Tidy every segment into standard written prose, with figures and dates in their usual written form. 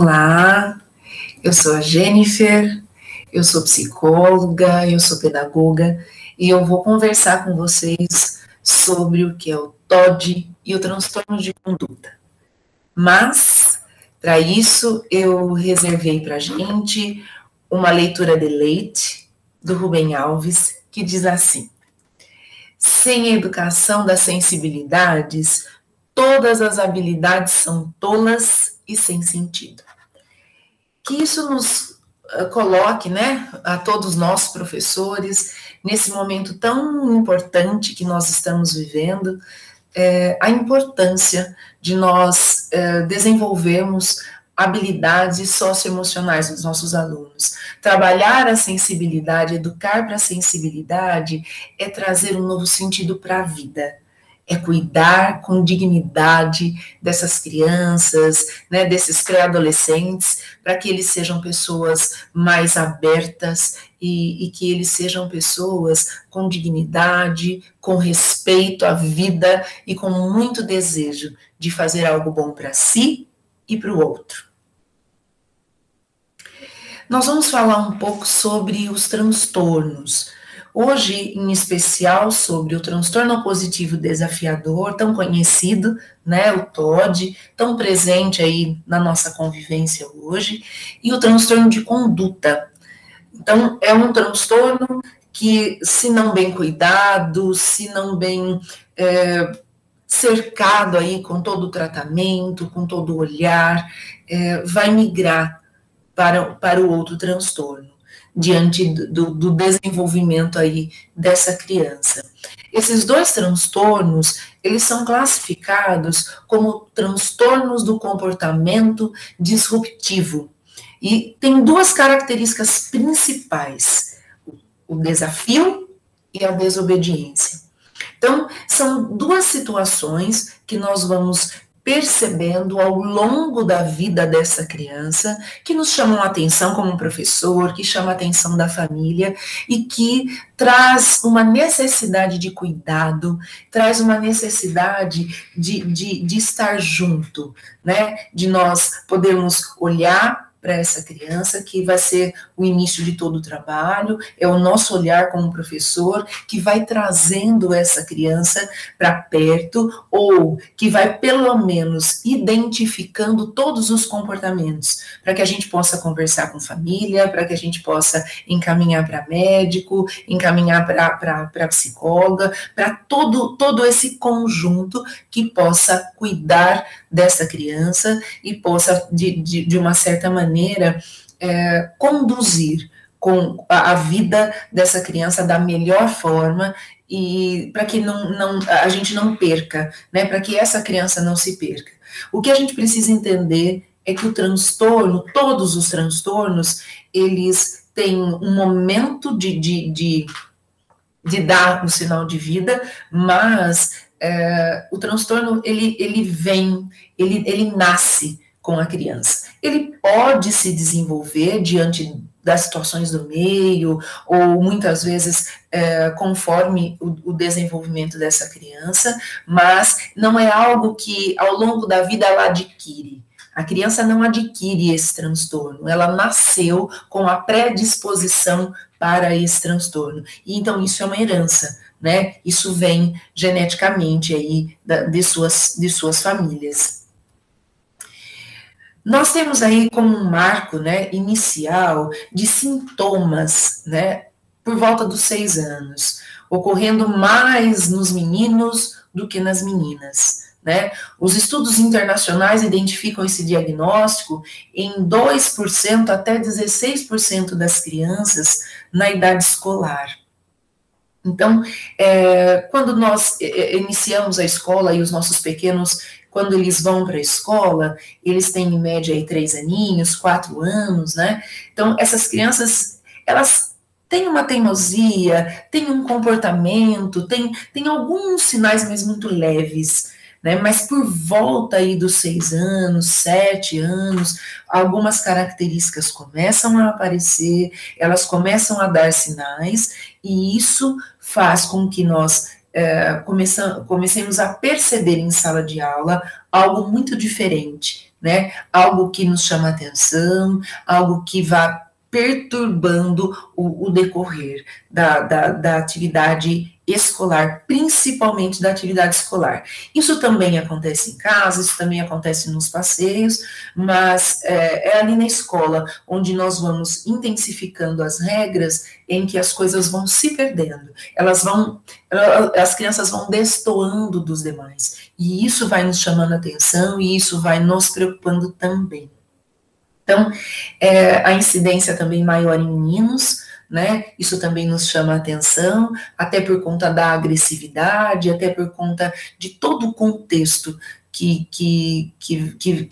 Olá, eu sou a Jennifer, eu sou psicóloga, eu sou pedagoga e eu vou conversar com vocês sobre o que é o TOD e o transtorno de conduta. Mas, para isso, eu reservei para a gente uma leitura de Leite, do Rubem Alves, que diz assim: sem a educação das sensibilidades, todas as habilidades são tolas e sem sentido. Que isso nos coloque, né, a todos nós professores, nesse momento tão importante que nós estamos vivendo, a importância de nós desenvolvermos habilidades socioemocionais dos nossos alunos. Trabalhar a sensibilidade, educar para a sensibilidade, é trazer um novo sentido para a vida. É cuidar com dignidade dessas crianças, né, desses pré-adolescentes, para que eles sejam pessoas mais abertas e que eles sejam pessoas com dignidade, com respeito à vida e com muito desejo de fazer algo bom para si e para o outro. Nós vamos falar um pouco sobre os transtornos. Hoje, em especial, sobre o transtorno opositivo desafiador, tão conhecido, né, o TOD, tão presente aí na nossa convivência hoje, e o transtorno de conduta. Então, é um transtorno que, se não bem cuidado, se não bem cercado aí com todo o tratamento, com todo o olhar, vai migrar para o outro transtorno, diante do desenvolvimento aí dessa criança. Esses dois transtornos, eles são classificados como transtornos do comportamento disruptivo. E tem duas características principais: o desafio e a desobediência. Então, são duas situações que nós vamos percebendo ao longo da vida dessa criança, que nos chamam a atenção como professor, que chama a atenção da família e que traz uma necessidade de cuidado, traz uma necessidade de estar junto, né? De nós podermos olhar para essa criança, que vai ser o início de todo o trabalho, é o nosso olhar como professor que vai trazendo essa criança para perto, ou que vai pelo menos identificando todos os comportamentos, para que a gente possa conversar com família, para que a gente possa encaminhar para médico, encaminhar para psicóloga, para todo esse conjunto que possa cuidar dessa criança e possa, de uma certa maneira, conduzir com a vida dessa criança da melhor forma e para que a gente não perca, né, para que essa criança não se perca. O que a gente precisa entender é que o transtorno, todos os transtornos, eles têm um momento de dar um sinal de vida, mas o transtorno, ele nasce com a criança. Ele pode se desenvolver diante das situações do meio, ou muitas vezes conforme o desenvolvimento dessa criança, mas não é algo que ao longo da vida ela adquire. A criança não adquire esse transtorno, ela nasceu com a predisposição para esse transtorno. E então isso é uma herança, né? Isso vem geneticamente aí de suas famílias. Nós temos aí como um marco, né, inicial de sintomas, né, por volta dos 6 anos, ocorrendo mais nos meninos do que nas meninas, né? Os estudos internacionais identificam esse diagnóstico em 2% até 16% das crianças na idade escolar. Então, quando nós iniciamos a escola e os nossos pequenos, quando eles vão para a escola, eles têm em média aí 3 aninhos, 4 anos, né? Então, essas crianças, elas têm uma teimosia, têm um comportamento, têm alguns sinais, mas muito leves, né? Mas por volta aí dos 6 anos, 7 anos, algumas características começam a aparecer, elas começam a dar sinais, e isso faz com que nós comecemos a perceber em sala de aula algo muito diferente, né? Algo que nos chama atenção, algo que vá perturbando o decorrer da atividade escolar, principalmente da atividade escolar. Isso também acontece em casa, isso também acontece nos passeios, mas é ali na escola onde nós vamos intensificando as regras em que as coisas vão se perdendo. As crianças vão destoando dos demais, e isso vai nos chamando a atenção e isso vai nos preocupando também. Então, a incidência também maior em meninos, né? Isso também nos chama a atenção, até por conta da agressividade, até por conta de todo o contexto que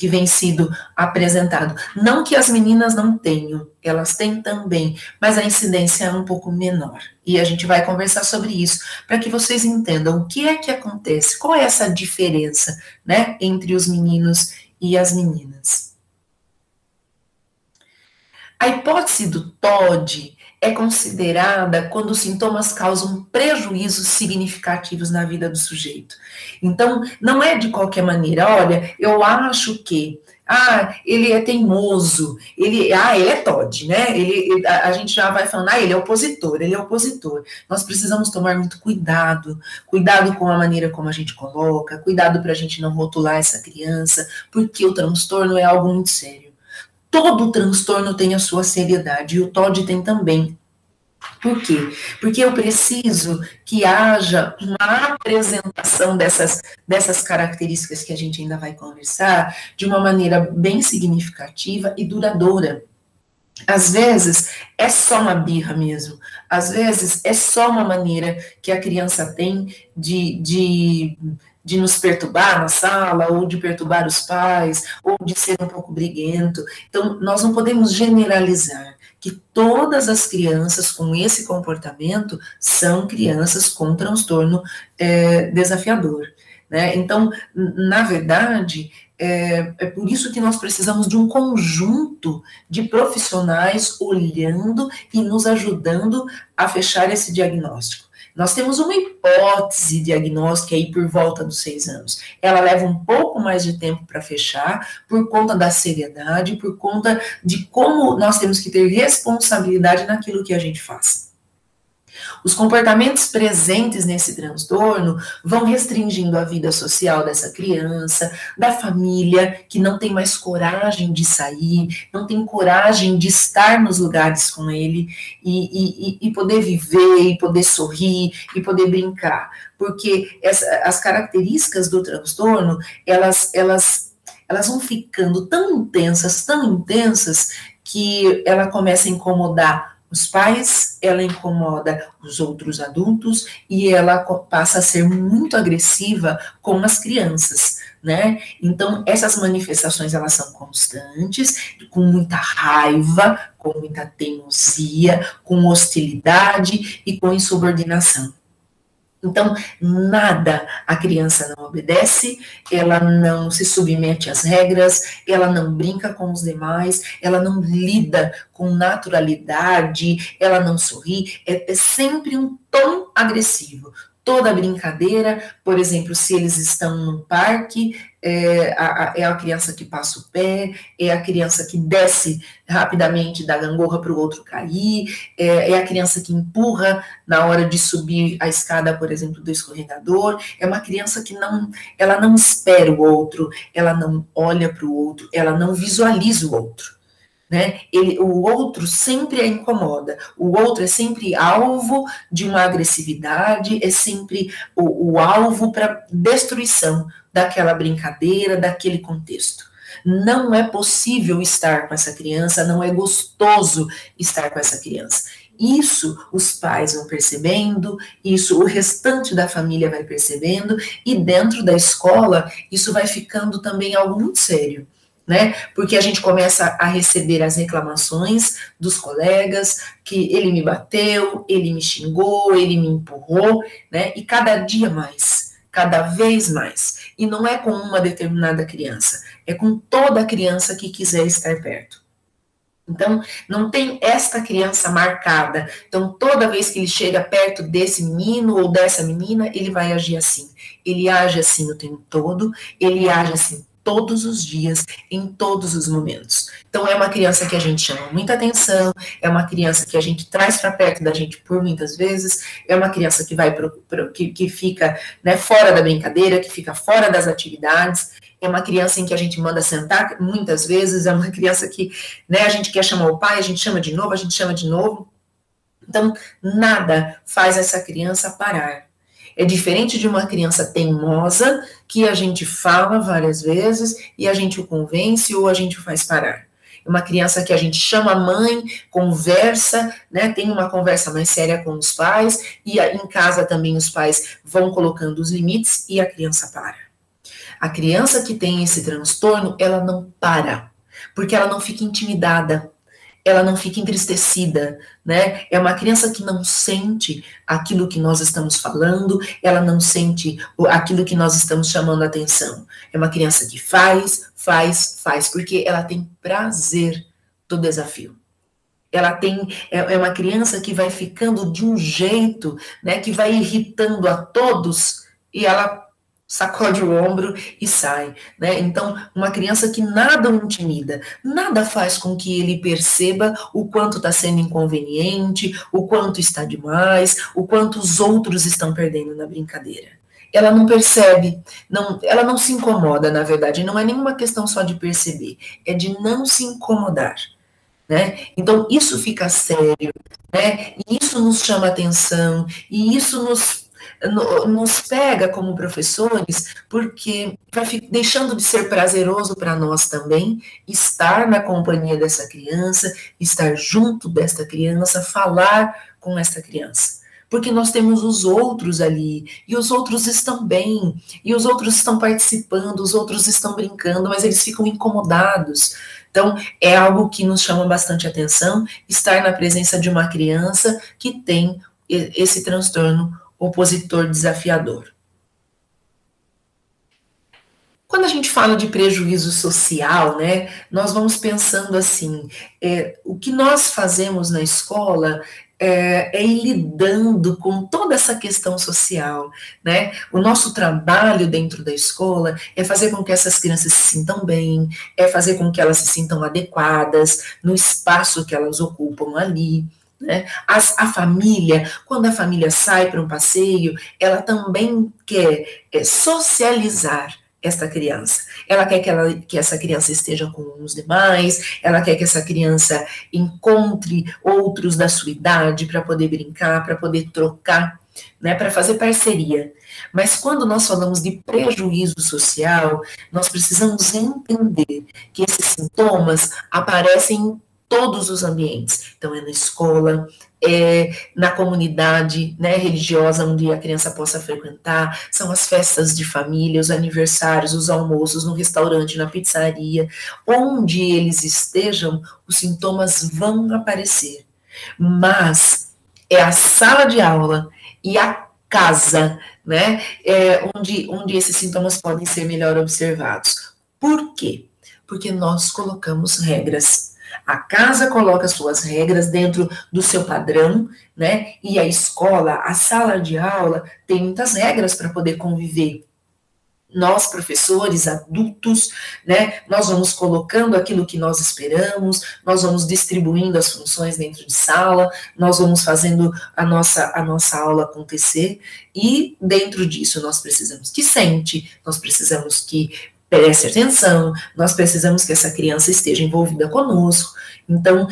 vem sido apresentado. Não que as meninas não tenham, elas têm também, mas a incidência é um pouco menor. E a gente vai conversar sobre isso, para que vocês entendam o que é que acontece, qual é essa diferença, né, entre os meninos e as meninas. A hipótese do TOD é considerada quando os sintomas causam prejuízos significativos na vida do sujeito. Então, não é de qualquer maneira, olha, eu acho que, ele é teimoso, ele é TOD, né? A gente já vai falando, ele é opositor. Nós precisamos tomar muito cuidado com a maneira como a gente coloca, cuidado para a gente não rotular essa criança, porque o transtorno é algo muito sério. Todo transtorno tem a sua seriedade, e o TOD tem também. Por quê? Porque eu preciso que haja uma apresentação dessas características que a gente ainda vai conversar, de uma maneira bem significativa e duradoura. Às vezes, é só uma birra mesmo. Às vezes, é só uma maneira que a criança tem de nos perturbar na sala, ou de perturbar os pais, ou de ser um pouco briguento. Então, nós não podemos generalizar que todas as crianças com esse comportamento são crianças com transtorno desafiador, né? Então, na verdade, é por isso que nós precisamos de um conjunto de profissionais olhando e nos ajudando a fechar esse diagnóstico. Nós temos uma hipótese diagnóstica aí por volta dos 6 anos. Ela leva um pouco mais de tempo para fechar, por conta da seriedade, por conta de como nós temos que ter responsabilidade naquilo que a gente faz. Os comportamentos presentes nesse transtorno vão restringindo a vida social dessa criança, da família, que não tem mais coragem de sair, não tem coragem de estar nos lugares com ele e poder viver, e poder sorrir, e poder brincar. Porque as características do transtorno, elas vão ficando tão intensas, que ela começa a incomodar os pais, ela incomoda os outros adultos e ela passa a ser muito agressiva com as crianças, né? Então, essas manifestações, elas são constantes, com muita raiva, com muita teimosia, com hostilidade e com insubordinação. Então, nada a criança não obedece, ela não se submete às regras, ela não brinca com os demais, ela não lida com naturalidade, ela não sorri, é sempre um tom agressivo. Toda brincadeira, por exemplo, se eles estão no parque, é a criança que passa o pé, é a criança que desce rapidamente da gangorra para o outro cair, é a criança que empurra na hora de subir a escada, por exemplo, do escorregador, é uma criança que ela não espera o outro, ela não olha para o outro, ela não visualiza o outro. Né? O outro sempre a incomoda, o outro é sempre alvo de uma agressividade, é sempre o alvo para destruição daquela brincadeira, daquele contexto. Não é possível estar com essa criança, não é gostoso estar com essa criança. Isso os pais vão percebendo, isso o restante da família vai percebendo, e dentro da escola isso vai ficando também algo muito sério. Né? Porque a gente começa a receber as reclamações dos colegas, que ele me bateu, ele me xingou, ele me empurrou, né? E cada dia mais, cada vez mais. E não é com uma determinada criança, é com toda criança que quiser estar perto. Então, não tem esta criança marcada. Então, toda vez que ele chega perto desse menino ou dessa menina, ele vai agir assim. Ele age assim o tempo todo, ele age assim todos os dias, em todos os momentos. Então, é uma criança que a gente chama muita atenção, é uma criança que a gente traz para perto da gente por muitas vezes, é uma criança que vai que fica, né, fora da brincadeira, que fica fora das atividades, é uma criança em que a gente manda sentar muitas vezes, é uma criança que, né, a gente quer chamar o pai, a gente chama de novo, a gente chama de novo. Então, nada faz essa criança parar. É diferente de uma criança teimosa, que a gente fala várias vezes e a gente o convence ou a gente o faz parar. É uma criança que a gente chama a mãe, conversa, né, tem uma conversa mais séria com os pais, e em casa também os pais vão colocando os limites e a criança para. A criança que tem esse transtorno, ela não para, porque ela não fica intimidada, ela não fica entristecida, né? É uma criança que não sente aquilo que nós estamos falando, ela não sente aquilo que nós estamos chamando a atenção. É uma criança que faz, porque ela tem prazer do desafio. É uma criança que vai ficando de um jeito, né, que vai irritando a todos, e ela sacode o ombro e sai, né? Então, uma criança que nada o intimida, nada faz com que ele perceba o quanto está sendo inconveniente, o quanto está demais, o quanto os outros estão perdendo na brincadeira. Ela não percebe, ela não se incomoda, na verdade, não é nenhuma questão só de perceber, é de não se incomodar, né? Então, isso fica sério, né? E isso nos chama atenção, e isso nos pega como professores, porque vai deixando de ser prazeroso para nós também estar na companhia dessa criança, estar junto desta criança, falar com essa criança. Porque nós temos os outros ali, e os outros estão bem, e os outros estão participando, os outros estão brincando, mas eles ficam incomodados. Então, é algo que nos chama bastante atenção, estar na presença de uma criança que tem esse transtorno opositor desafiador. Quando a gente fala de prejuízo social, né, nós vamos pensando assim, o que nós fazemos na escola é ir lidando com toda essa questão social, né? O nosso trabalho dentro da escola é fazer com que essas crianças se sintam bem, é fazer com que elas se sintam adequadas no espaço que elas ocupam ali, né? A família, quando a família sai para um passeio, ela também quer socializar essa criança. Ela quer que essa criança esteja com os demais, ela quer que essa criança encontre outros da sua idade para poder brincar, para poder trocar, né, para fazer parceria. Mas quando nós falamos de prejuízo social, nós precisamos entender que esses sintomas aparecem em todos os ambientes. Então, é na escola, é na comunidade, né, religiosa onde a criança possa frequentar, são as festas de família, os aniversários, os almoços, no restaurante, na pizzaria, onde eles estejam, os sintomas vão aparecer. Mas é a sala de aula e a casa, né, onde esses sintomas podem ser melhor observados. Por quê? Porque nós colocamos regras. A casa coloca suas regras dentro do seu padrão, né? E a escola, a sala de aula, tem muitas regras para poder conviver. Nós, professores, adultos, né? Nós vamos colocando aquilo que nós esperamos, nós vamos distribuindo as funções dentro de sala, nós vamos fazendo a nossa aula acontecer, e dentro disso nós precisamos que sente, nós precisamos que preste atenção, nós precisamos que essa criança esteja envolvida conosco. Então,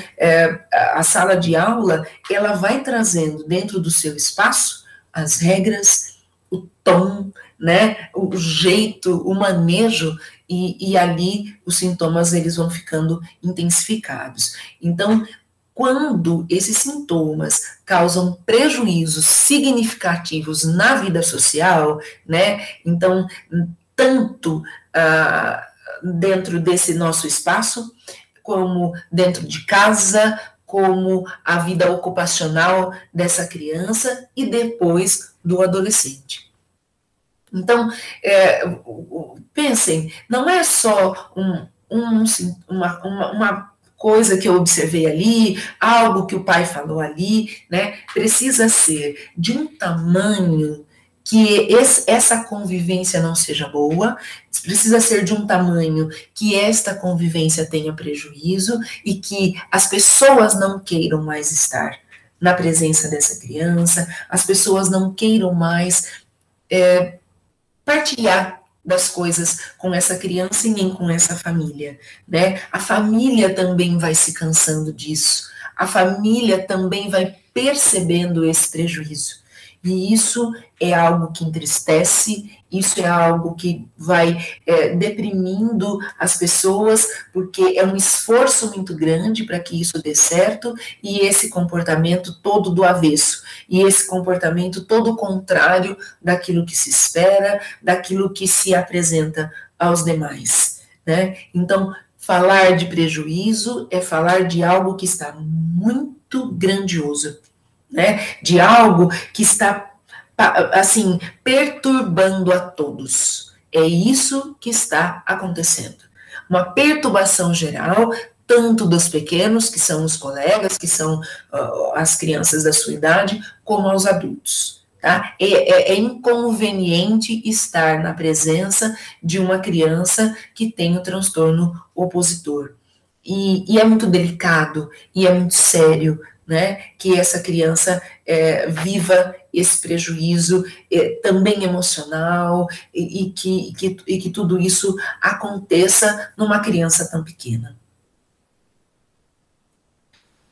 a sala de aula, ela vai trazendo dentro do seu espaço as regras, o tom, né, o jeito, o manejo, e ali os sintomas eles vão ficando intensificados. Então, quando esses sintomas causam prejuízos significativos na vida social, né, então, tanto dentro desse nosso espaço, como dentro de casa, como a vida ocupacional dessa criança e depois do adolescente. Então, pensem, não é só uma coisa que eu observei ali, algo que o pai falou ali, né? Precisa ser de um tamanho que essa convivência não seja boa, precisa ser de um tamanho que esta convivência tenha prejuízo e que as pessoas não queiram mais estar na presença dessa criança, as pessoas não queiram mais partilhar das coisas com essa criança e nem com essa família, né? A família também vai se cansando disso, a família também vai percebendo esse prejuízo. E isso é algo que entristece, isso é algo que vai deprimindo as pessoas, porque é um esforço muito grande para que isso dê certo, e esse comportamento todo do avesso, e esse comportamento todo contrário daquilo que se espera, daquilo que se apresenta aos demais, né? Então, falar de prejuízo é falar de algo que está muito grandioso, né? De algo que está, assim, perturbando a todos. É isso que está acontecendo. Uma perturbação geral, tanto dos pequenos, que são os colegas, que são as crianças da sua idade, como aos adultos. Tá? É inconveniente estar na presença de uma criança que tem o transtorno opositor. E é muito delicado, e é muito sério, né, que essa criança viva esse prejuízo também emocional e que tudo isso aconteça numa criança tão pequena.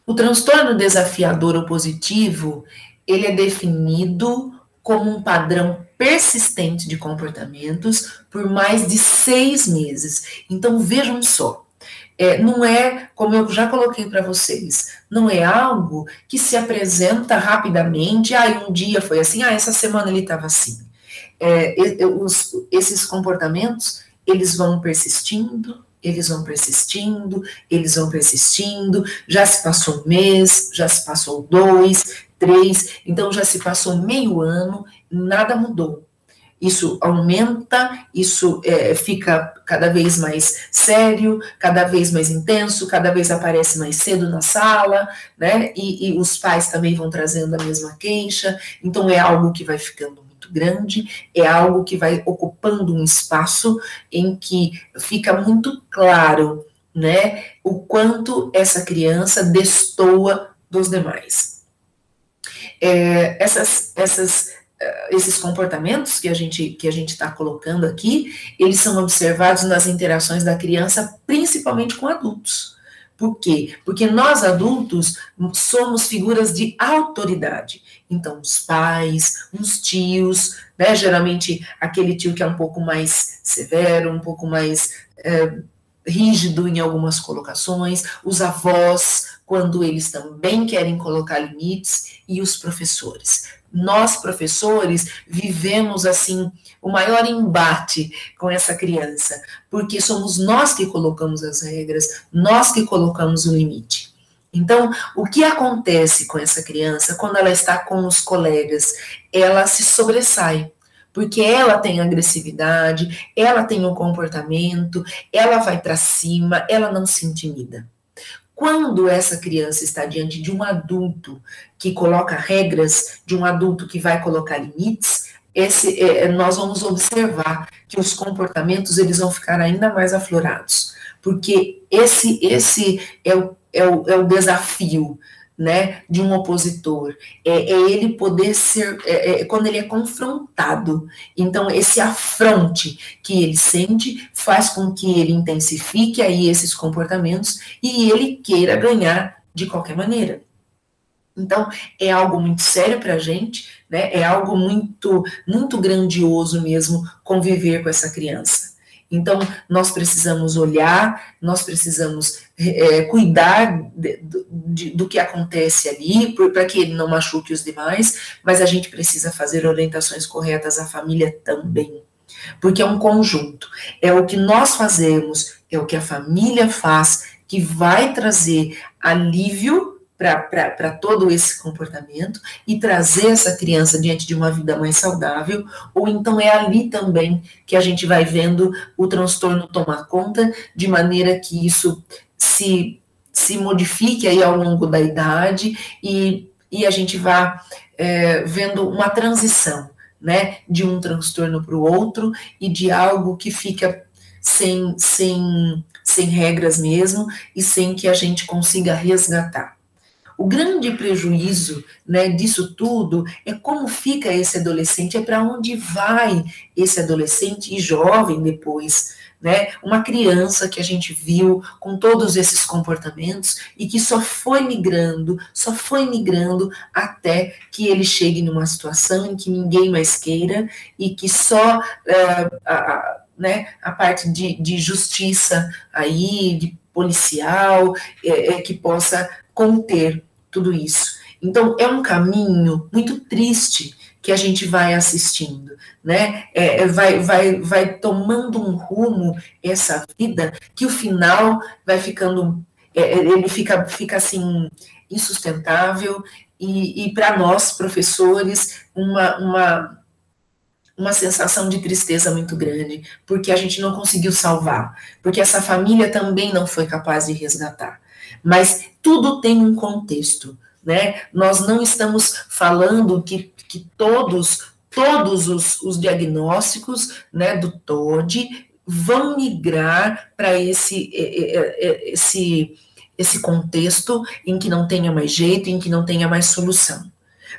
O transtorno desafiador opositivo, ele é definido como um padrão persistente de comportamentos por mais de 6 meses. Então, vejam só, não é, como eu já coloquei para vocês, não é algo que se apresenta rapidamente, um dia foi assim, essa semana ele estava assim. Esses comportamentos, eles vão persistindo, eles vão persistindo, eles vão persistindo, já se passou um mês, já se passou 2, 3, então já se passou meio ano, nada mudou. Isso aumenta, isso fica cada vez mais sério, cada vez mais intenso, cada vez aparece mais cedo na sala, né? E os pais também vão trazendo a mesma queixa, então é algo que vai ficando muito grande, é algo que vai ocupando um espaço em que fica muito claro, né, o quanto essa criança destoa dos demais. Esses comportamentos que a gente está colocando aqui, eles são observados nas interações da criança, principalmente com adultos. Por quê? Porque nós adultos somos figuras de autoridade. Então, os pais, os tios, né, geralmente aquele tio que é um pouco mais severo, um pouco mais rígido em algumas colocações, os avós, quando eles também querem colocar limites, e os professores. Nós, professores, vivemos, assim, o maior embate com essa criança, porque somos nós que colocamos as regras, nós que colocamos o limite. Então, o que acontece com essa criança, quando ela está com os colegas? Ela se sobressai, porque ela tem agressividade, ela tem um comportamento, ela vai para cima, ela não se intimida. Quando essa criança está diante de um adulto que coloca regras, de um adulto que vai colocar limites, nós vamos observar que os comportamentos eles vão ficar ainda mais aflorados, porque esse é o desafio, né, de um opositor, ele poder ser, quando ele é confrontado, então esse afronte que ele sente faz com que ele intensifique aí esses comportamentos e ele queira ganhar de qualquer maneira. Então, é algo muito sério para a gente, né, é algo muito, muito grandioso mesmo conviver com essa criança. Então, nós precisamos olhar, nós precisamos cuidar do que acontece ali, para que ele não machuque os demais, mas a gente precisa fazer orientações corretas à família também, porque é um conjunto, é o que nós fazemos, é o que a família faz, que vai trazer alívio para todo esse comportamento e trazer essa criança diante de uma vida mais saudável, ou então é ali também que a gente vai vendo o transtorno tomar conta, de maneira que isso se modifique aí ao longo da idade e a gente vá vendo uma transição, né, de um transtorno para o outro e de algo que fica sem regras mesmo e sem que a gente consiga resgatar. O grande prejuízo, né, disso tudo é como fica esse adolescente, é para onde vai esse adolescente e jovem depois, né? Uma criança que a gente viu com todos esses comportamentos e que só foi migrando até que ele chegue numa situação em que ninguém mais queira e que só né, a parte de justiça aí, de policial, que possa conter tudo isso. Então, é um caminho muito triste que a gente vai assistindo, né? Vai tomando um rumo essa vida que o final vai ficando, ele fica assim insustentável e para nós professores uma sensação de tristeza muito grande, porque a gente não conseguiu salvar, porque essa família também não foi capaz de resgatar. Mas tudo tem um contexto, né? Nós não estamos falando que todos os diagnósticos, né, do TOD vão migrar para esse contexto em que não tenha mais jeito, em que não tenha mais solução.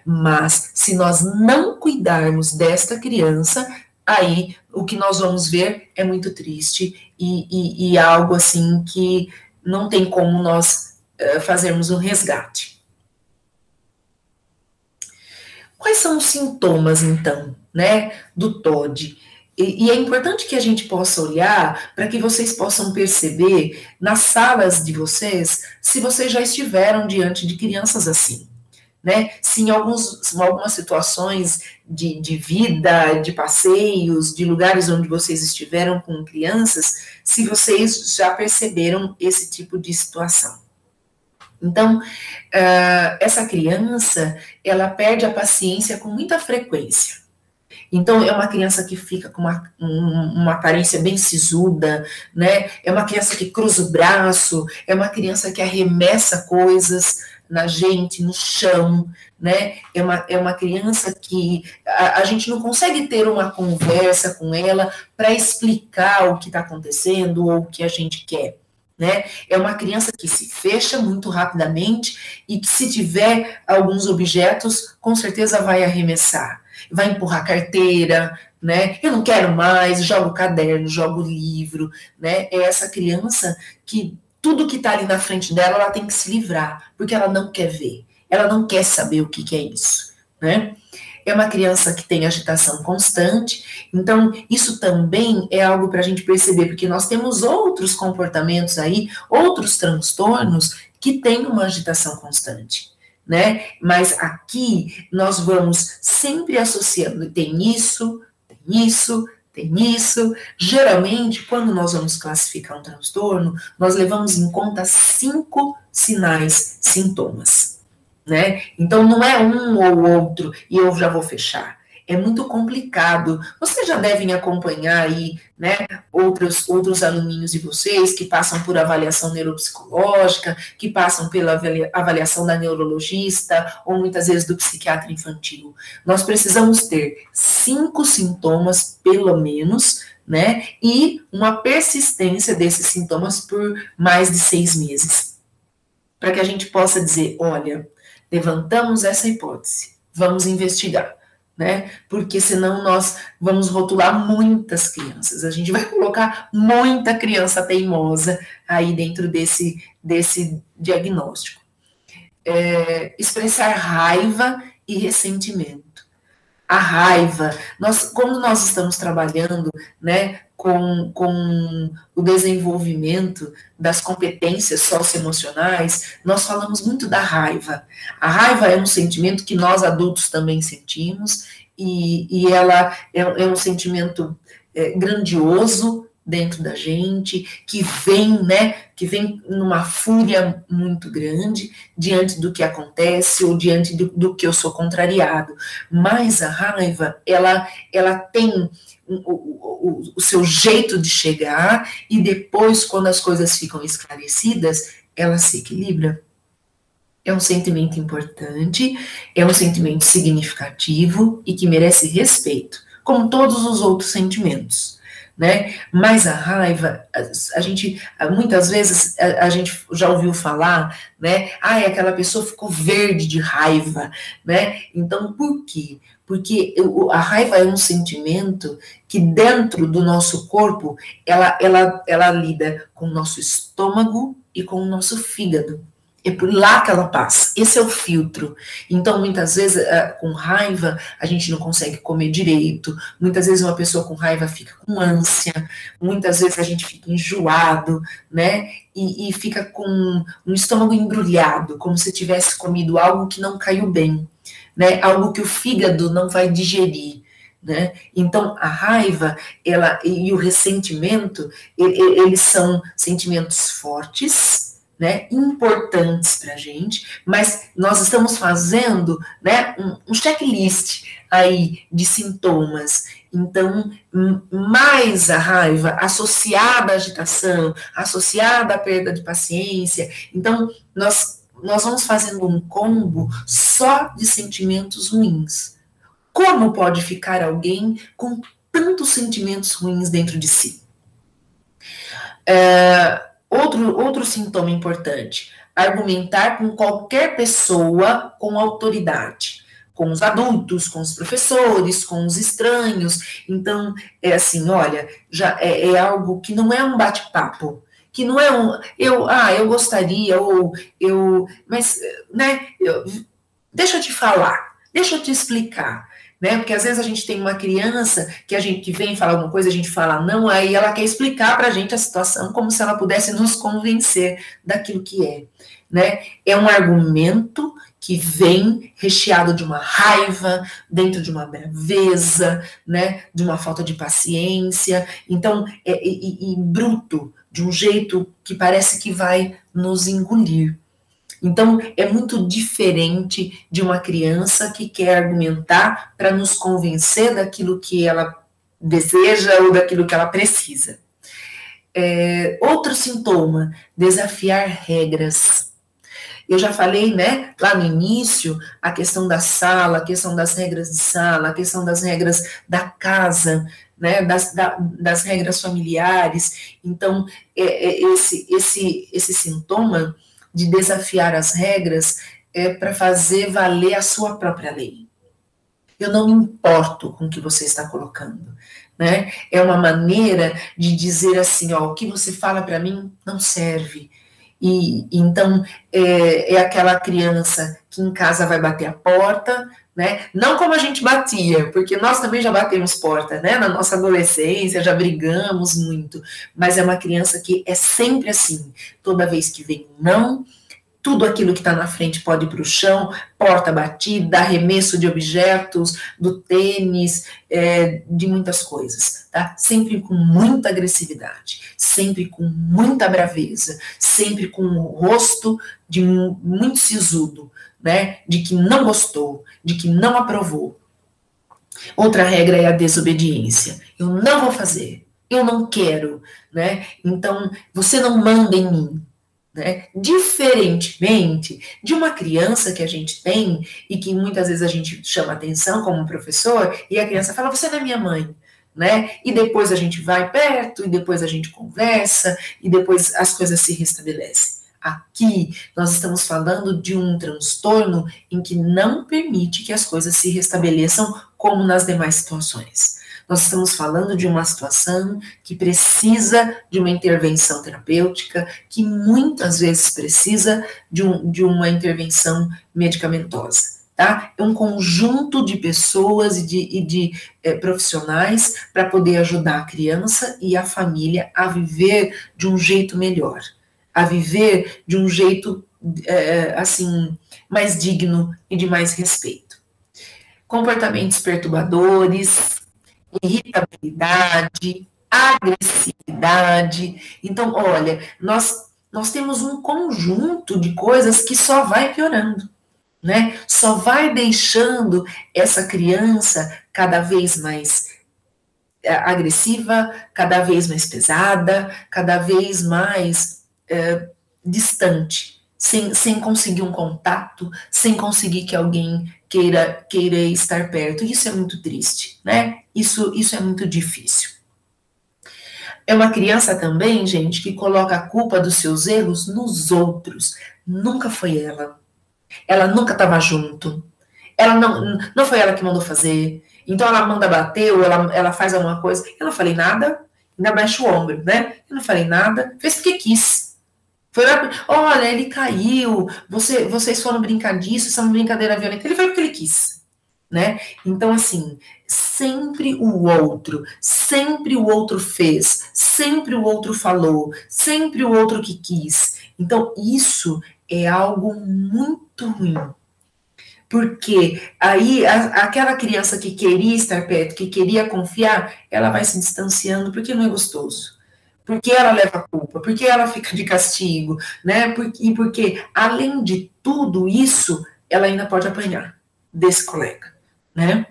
Mas, se nós não cuidarmos desta criança, aí o que nós vamos ver é muito triste e algo assim que não tem como nós fazermos um resgate. Quais são os sintomas, então, né, do TOD? E é importante que a gente possa olhar para que vocês possam perceber nas salas de vocês, se vocês já estiveram diante de crianças assim. Né? Se em algumas situações de vida, de passeios, de lugares onde vocês estiveram com crianças, se vocês já perceberam esse tipo de situação. Então, essa criança, ela perde a paciência com muita frequência. Então, é uma criança que fica com uma aparência bem sisuda, né? É uma criança que cruza o braço, é uma criança que arremessa coisas na gente, no chão, né? É uma criança que a gente não consegue ter uma conversa com ela para explicar o que está acontecendo ou o que a gente quer, né? É uma criança que se fecha muito rapidamente e que, se tiver alguns objetos, com certeza vai arremessar, vai empurrar a carteira, né? Eu não quero mais, joga o caderno, joga o livro, né? É essa criança que tudo que está ali na frente dela, ela tem que se livrar, porque ela não quer ver, ela não quer saber o que é isso, né? É uma criança que tem agitação constante, então isso também é algo para a gente perceber, porque nós temos outros comportamentos aí, outros transtornos que têm uma agitação constante, né? Mas aqui nós vamos sempre associando, tem isso, geralmente, quando nós vamos classificar um transtorno, nós levamos em conta 5 sinais, sintomas, né? Então, não é um ou outro e eu já vou fechar. É muito complicado. Vocês já devem acompanhar aí, né, outros aluninhos de vocês que passam por avaliação neuropsicológica, que passam pela avaliação da neurologista ou muitas vezes do psiquiatra infantil. Nós precisamos ter 5 sintomas, pelo menos, né, e uma persistência desses sintomas por mais de 6 meses. Para que a gente possa dizer, olha, levantamos essa hipótese, vamos investigar. Né? Porque senão nós vamos rotular muitas crianças, a gente vai colocar muita criança teimosa aí dentro desse diagnóstico. Expressar raiva e ressentimento. A raiva, como nós estamos trabalhando, né, com o desenvolvimento das competências socioemocionais, nós falamos muito da raiva. A raiva é um sentimento que nós adultos também sentimos, e ela é um sentimento grandioso dentro da gente, que vem numa fúria muito grande diante do que acontece ou diante do que eu sou contrariado. Mas a raiva, ela tem o seu jeito de chegar e depois, quando as coisas ficam esclarecidas, ela se equilibra. É um sentimento importante, é um sentimento significativo e que merece respeito, como todos os outros sentimentos, né? Mas a raiva, a gente, muitas vezes, a gente já ouviu falar, né? Ah, aquela pessoa ficou verde de raiva, né? Então, por quê? Porque a raiva é um sentimento que dentro do nosso corpo, ela lida com o nosso estômago e com o nosso fígado. É por lá que ela passa. Esse é o filtro. Então, muitas vezes, com raiva, a gente não consegue comer direito. Muitas vezes, uma pessoa com raiva fica com ânsia. Muitas vezes, a gente fica enjoado, né? E fica com um estômago embrulhado, como se tivesse comido algo que não caiu bem, né? Algo que o fígado não vai digerir. Né? Então, a raiva e o ressentimento, eles são sentimentos fortes, né, importantes para a gente, mas nós estamos fazendo, né, um checklist aí de sintomas. Então, mais a raiva associada à agitação, associada à perda de paciência. Então, nós vamos fazendo um combo só de sentimentos ruins. Como pode ficar alguém com tantos sentimentos ruins dentro de si? Outro sintoma importante, argumentar com qualquer pessoa com autoridade, com os adultos, com os professores, com os estranhos. Então, é assim, olha, já é algo que não é um bate-papo, que não é eu gostaria, mas, né, deixa eu te falar, deixa eu te explicar. Né? Porque às vezes a gente tem uma criança que vem falar alguma coisa, a gente fala não, aí ela quer explicar para a gente a situação como se ela pudesse nos convencer daquilo que é. Né? É um argumento que vem recheado de uma raiva, dentro de uma braveza, né? De uma falta de paciência, então, e bruto, de um jeito que parece que vai nos engolir. Então, é muito diferente de uma criança que quer argumentar para nos convencer daquilo que ela deseja ou daquilo que ela precisa. Outro sintoma, desafiar regras. Eu já falei, né, lá no início, a questão da sala, a questão das regras de sala, a questão das regras da casa, né, das regras familiares. Então, esse sintoma de desafiar as regras para fazer valer a sua própria lei. Eu não me importo com o que você está colocando, né? É uma maneira de dizer assim, ó, o que você fala para mim não serve. E então é aquela criança que em casa vai bater a porta, né? Não como a gente batia, porque nós também já batemos porta, né? Na nossa adolescência, já brigamos muito, mas é uma criança que é sempre assim, toda vez que vem um não, tudo aquilo que está na frente pode ir para o chão, porta batida, arremesso de objetos, do tênis, de muitas coisas, tá? Sempre com muita agressividade, sempre com muita braveza, sempre com o rosto de muito sisudo, né? De que não gostou, de que não aprovou. Outra regra é a desobediência. Eu não vou fazer, eu não quero, né? Então, você não manda em mim. Né? Diferentemente de uma criança que a gente tem e que muitas vezes a gente chama atenção como professor e a criança fala, você não é minha mãe, né? E depois a gente vai perto e depois a gente conversa e depois as coisas se restabelecem. Aqui nós estamos falando de um transtorno em que não permite que as coisas se restabeleçam como nas demais situações. Nós estamos falando de uma situação que precisa de uma intervenção terapêutica, que muitas vezes precisa de uma intervenção medicamentosa. Tá? É um conjunto de pessoas e de profissionais para poder ajudar a criança e a família a viver de um jeito melhor, a viver de um jeito assim mais digno e de mais respeito. Comportamentos perturbadores, irritabilidade, agressividade. Então, olha, nós temos um conjunto de coisas que só vai piorando, né? Só vai deixando essa criança cada vez mais agressiva, cada vez mais pesada, cada vez mais distante, sem conseguir um contato, sem conseguir que alguém queira estar perto. Isso é muito triste, né? Isso é muito difícil. É uma criança também, gente, que coloca a culpa dos seus erros nos outros. Nunca foi ela. Ela nunca estava junto. Ela não foi ela que mandou fazer. Então ela manda bater ou ela faz alguma coisa. Eu não falei nada, ainda mexe o ombro, né? Eu não falei nada, fez porque quis. Foi lá, olha, ele caiu, vocês foram brincar disso, isso é uma brincadeira violenta. Ele foi porque ele quis, né? Então, assim, sempre o outro fez, sempre o outro falou, sempre o outro que quis. Então, isso é algo muito ruim. Porque aí aquela criança que queria estar perto, que queria confiar, ela vai se distanciando porque não é gostoso. Porque ela leva a culpa, porque ela fica de castigo, né? Porque além de tudo isso, ela ainda pode apanhar desse colega, né?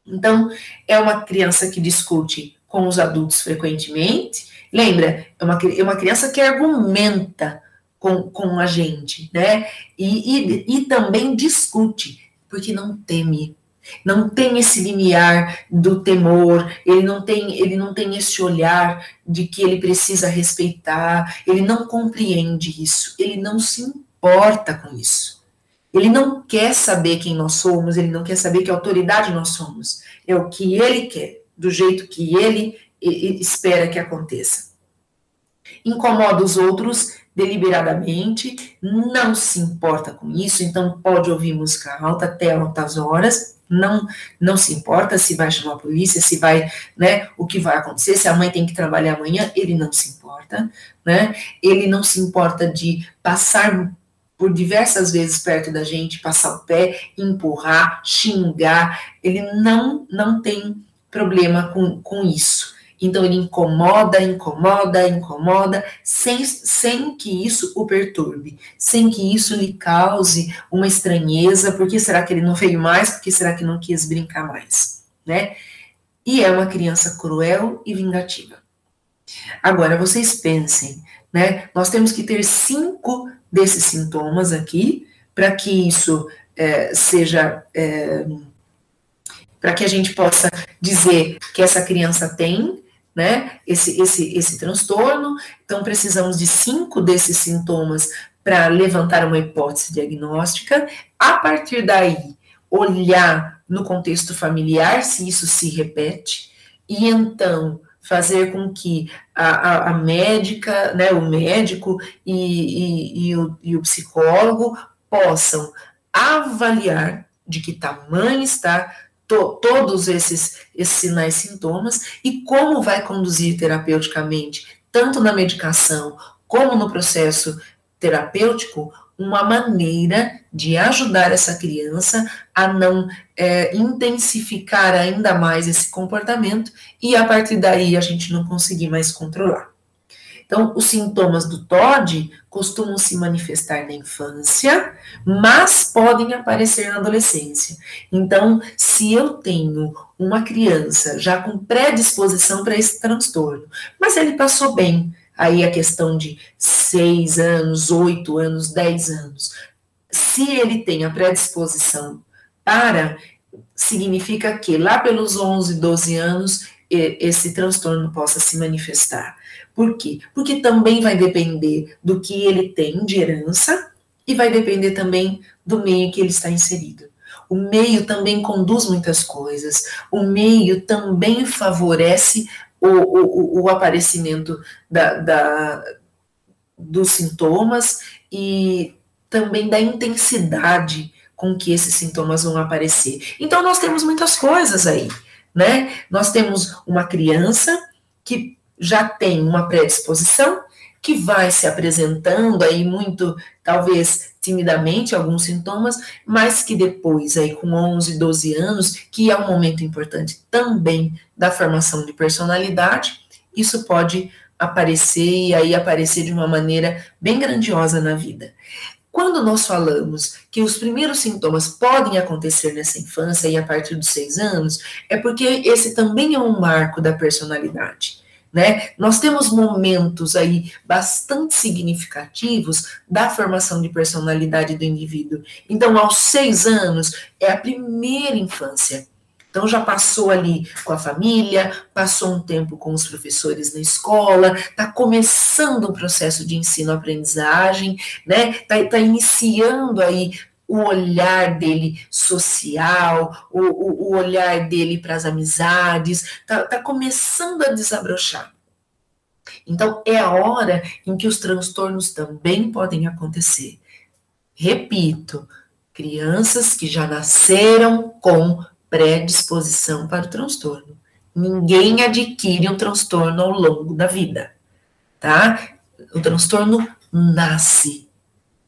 Então, é uma criança que discute com os adultos frequentemente. Lembra, é uma criança que argumenta com a gente, né? E também discute, porque não teme. Não tem esse limiar do temor, ele não tem esse olhar de que ele precisa respeitar, ele não compreende isso, ele não se importa com isso. Ele não quer saber quem nós somos, ele não quer saber que autoridade nós somos. É o que ele quer, do jeito que ele espera que aconteça. Incomoda os outros deliberadamente, não se importa com isso, então pode ouvir música alta até altas horas, não se importa se vai chamar a polícia, se vai, né, o que vai acontecer, se a mãe tem que trabalhar amanhã, ele não se importa, né, ele não se importa de passar por diversas vezes perto da gente, passar o pé, empurrar, xingar, ele não tem problema com isso. Então ele incomoda, sem que isso o perturbe, sem que isso lhe cause uma estranheza, por que será que ele não veio mais, por que será que não quis brincar mais, né? E é uma criança cruel e vingativa. Agora, vocês pensem, né? Nós temos que ter 5 desses sintomas aqui, para que isso seja... para que a gente possa dizer que essa criança tem, né, esse transtorno. Então, precisamos de 5 desses sintomas para levantar uma hipótese diagnóstica. A partir daí, olhar no contexto familiar se isso se repete, e então fazer com que a médica, né, o médico e o psicólogo possam avaliar de que tamanho está todos esses sinais e sintomas, e como vai conduzir terapeuticamente, tanto na medicação como no processo terapêutico, uma maneira de ajudar essa criança a não intensificar ainda mais esse comportamento e a partir daí a gente não conseguir mais controlar. Então, os sintomas do TOD costumam se manifestar na infância, mas podem aparecer na adolescência. Então, se eu tenho uma criança já com predisposição para esse transtorno, mas ele passou bem, aí a questão de 6 anos, 8 anos, 10 anos, se ele tem a predisposição para, significa que lá pelos 11, 12 anos, esse transtorno possa se manifestar. Por quê? Porque também vai depender do que ele tem de herança e vai depender também do meio que ele está inserido. O meio também conduz muitas coisas, o meio também favorece o aparecimento dos sintomas e também da intensidade com que esses sintomas vão aparecer. Então, nós temos muitas coisas aí, né? Nós temos uma criança que já tem uma predisposição, que vai se apresentando aí muito, talvez timidamente, alguns sintomas, mas que depois, aí com 11, 12 anos, que é um momento importante também da formação de personalidade, isso pode aparecer e aí aparecer de uma maneira bem grandiosa na vida. Quando nós falamos que os primeiros sintomas podem acontecer nessa infância e a partir dos 6 anos, é porque esse também é um marco da personalidade, né? Nós temos momentos aí bastante significativos da formação de personalidade do indivíduo. Então, aos 6 anos, é a primeira infância. Então, já passou ali com a família, passou um tempo com os professores na escola, está começando o processo de ensino-aprendizagem, né? Tá iniciando aí o olhar dele social, o olhar dele para as amizades, tá começando a desabrochar. Então, é a hora em que os transtornos também podem acontecer. Repito, crianças que já nasceram com predisposição para o transtorno. Ninguém adquire um transtorno ao longo da vida, tá? O transtorno nasce.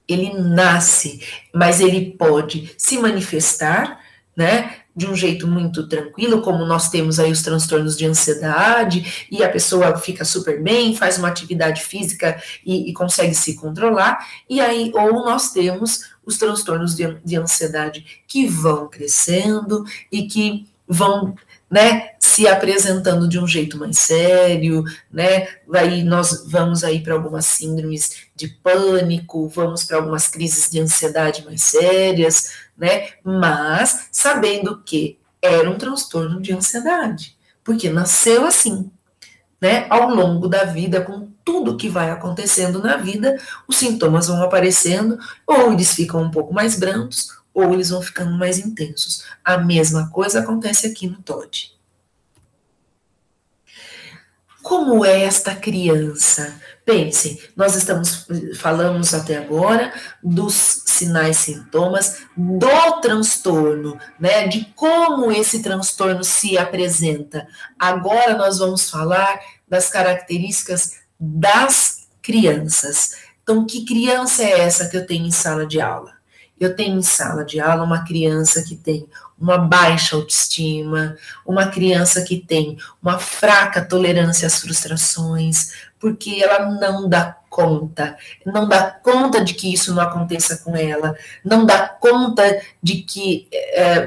Ele nasce, mas ele pode se manifestar, né, de um jeito muito tranquilo, como nós temos aí os transtornos de ansiedade, e a pessoa fica super bem, faz uma atividade física e consegue se controlar, e aí, ou nós temos os transtornos de ansiedade que vão crescendo e que vão, né, se apresentando de um jeito mais sério, né, aí nós vamos aí para algumas síndromes de pânico, vamos para algumas crises de ansiedade mais sérias, né, mas sabendo que era um transtorno de ansiedade, porque nasceu assim, né, ao longo da vida, com tudo que vai acontecendo na vida, os sintomas vão aparecendo, ou eles ficam um pouco mais brandos, ou eles vão ficando mais intensos. A mesma coisa acontece aqui no TOD. Como é esta criança? Pensem, nós falamos até agora dos sinais, sintomas do transtorno, né? De como esse transtorno se apresenta. Agora nós vamos falar das características das crianças. Então, que criança é essa que eu tenho em sala de aula? Eu tenho em sala de aula uma criança que tem uma baixa autoestima, uma criança que tem uma fraca tolerância às frustrações, porque ela não dá conta de que isso não aconteça com ela, não dá conta de que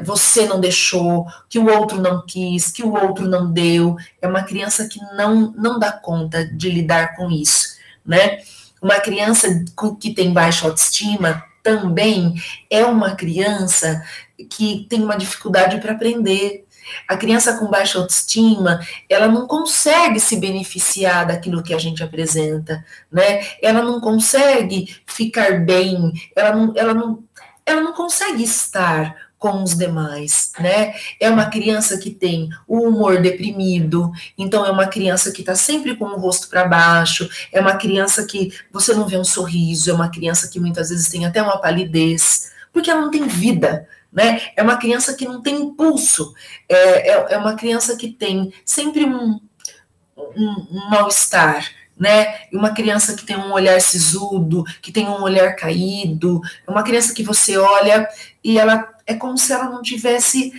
você não deixou, que o outro não quis, que o outro não deu. É uma criança que não dá conta de lidar com isso, né? Uma criança que tem baixa autoestima também é uma criança que tem uma dificuldade para aprender. A criança com baixa autoestima, ela não consegue se beneficiar daquilo que a gente apresenta, né? Ela não consegue ficar bem, ela não consegue estar com os demais, né? É uma criança que tem o humor deprimido, então é uma criança que está sempre com o rosto para baixo, é uma criança que você não vê um sorriso, é uma criança que muitas vezes tem até uma palidez, porque ela não tem vida, né? É uma criança que não tem impulso, é uma criança que tem sempre um mal-estar, né? E uma criança que tem um olhar sisudo, que tem um olhar caído, é uma criança que você olha e ela é como se ela não tivesse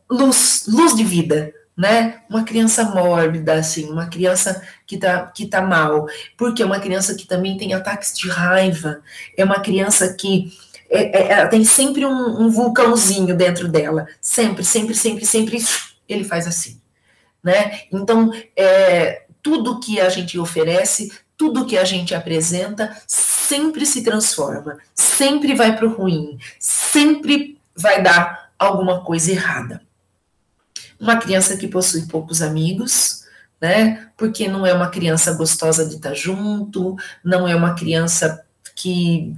luz de vida, né? Uma criança mórbida, assim, uma criança que tá mal, porque é uma criança que também tem ataques de raiva, é uma criança que ela tem sempre um vulcãozinho dentro dela, sempre ele faz assim, né? Então, tudo que a gente oferece, tudo que a gente apresenta, sempre se transforma, sempre vai para o ruim, sempre vai dar alguma coisa errada. Uma criança que possui poucos amigos, né? Porque não é uma criança gostosa de estar junto, não é uma criança que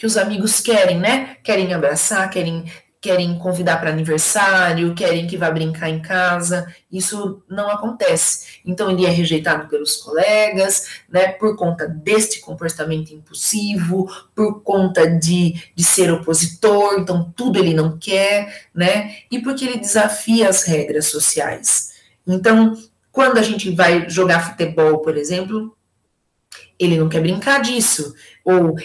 os amigos querem, né? Querem abraçar, querem convidar para aniversário, querem que vá brincar em casa. Isso não acontece. Então, ele é rejeitado pelos colegas, né? Por conta deste comportamento impulsivo, por conta de ser opositor, então tudo ele não quer, né? E porque ele desafia as regras sociais. Então, quando a gente vai jogar futebol, por exemplo, ele não quer brincar disso, ou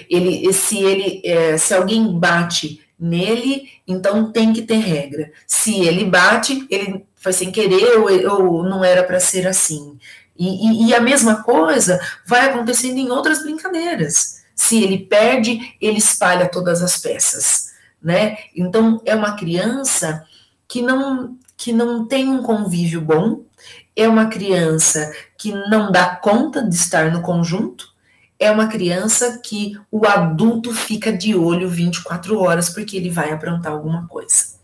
se alguém bate nele, então tem que ter regra. Se ele bate, ele foi sem querer ou não era para ser assim. E a mesma coisa vai acontecendo em outras brincadeiras. Se ele perde, ele espalha todas as peças, né? Então é uma criança que não tem um convívio bom, é uma criança que não dá conta de estar no conjunto, é uma criança que o adulto fica de olho 24 horas porque ele vai aprontar alguma coisa.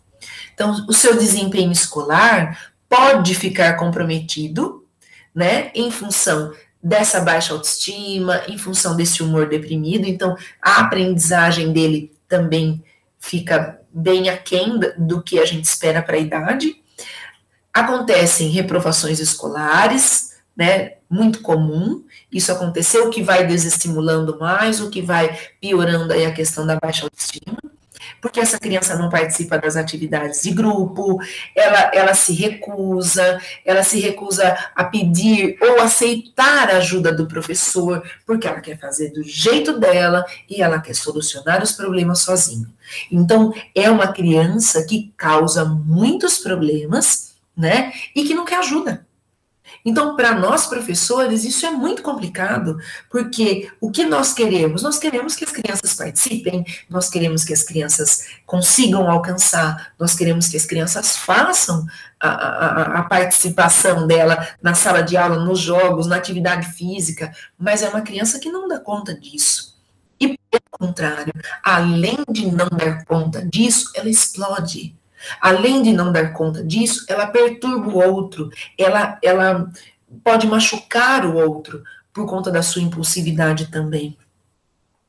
Então, o seu desempenho escolar pode ficar comprometido, né, em função dessa baixa autoestima, em função desse humor deprimido. Então, a aprendizagem dele também fica bem aquém do que a gente espera para a idade. Acontecem reprovações escolares, né, muito comum. Isso aconteceu, o que vai desestimulando mais, o que vai piorando aí a questão da baixa autoestima, porque essa criança não participa das atividades de grupo, ela se recusa a pedir ou aceitar a ajuda do professor, porque ela quer fazer do jeito dela e ela quer solucionar os problemas sozinha. Então, é uma criança que causa muitos problemas, né, e que não quer ajuda. Então, para nós professores, isso é muito complicado, porque o que nós queremos? Nós queremos que as crianças participem, nós queremos que as crianças consigam alcançar, nós queremos que as crianças façam a participação dela na sala de aula, nos jogos, na atividade física, mas é uma criança que não dá conta disso. E, pelo contrário, além de não dar conta disso, ela explode. Além de não dar conta disso, ela perturba o outro, ela pode machucar o outro por conta da sua impulsividade também.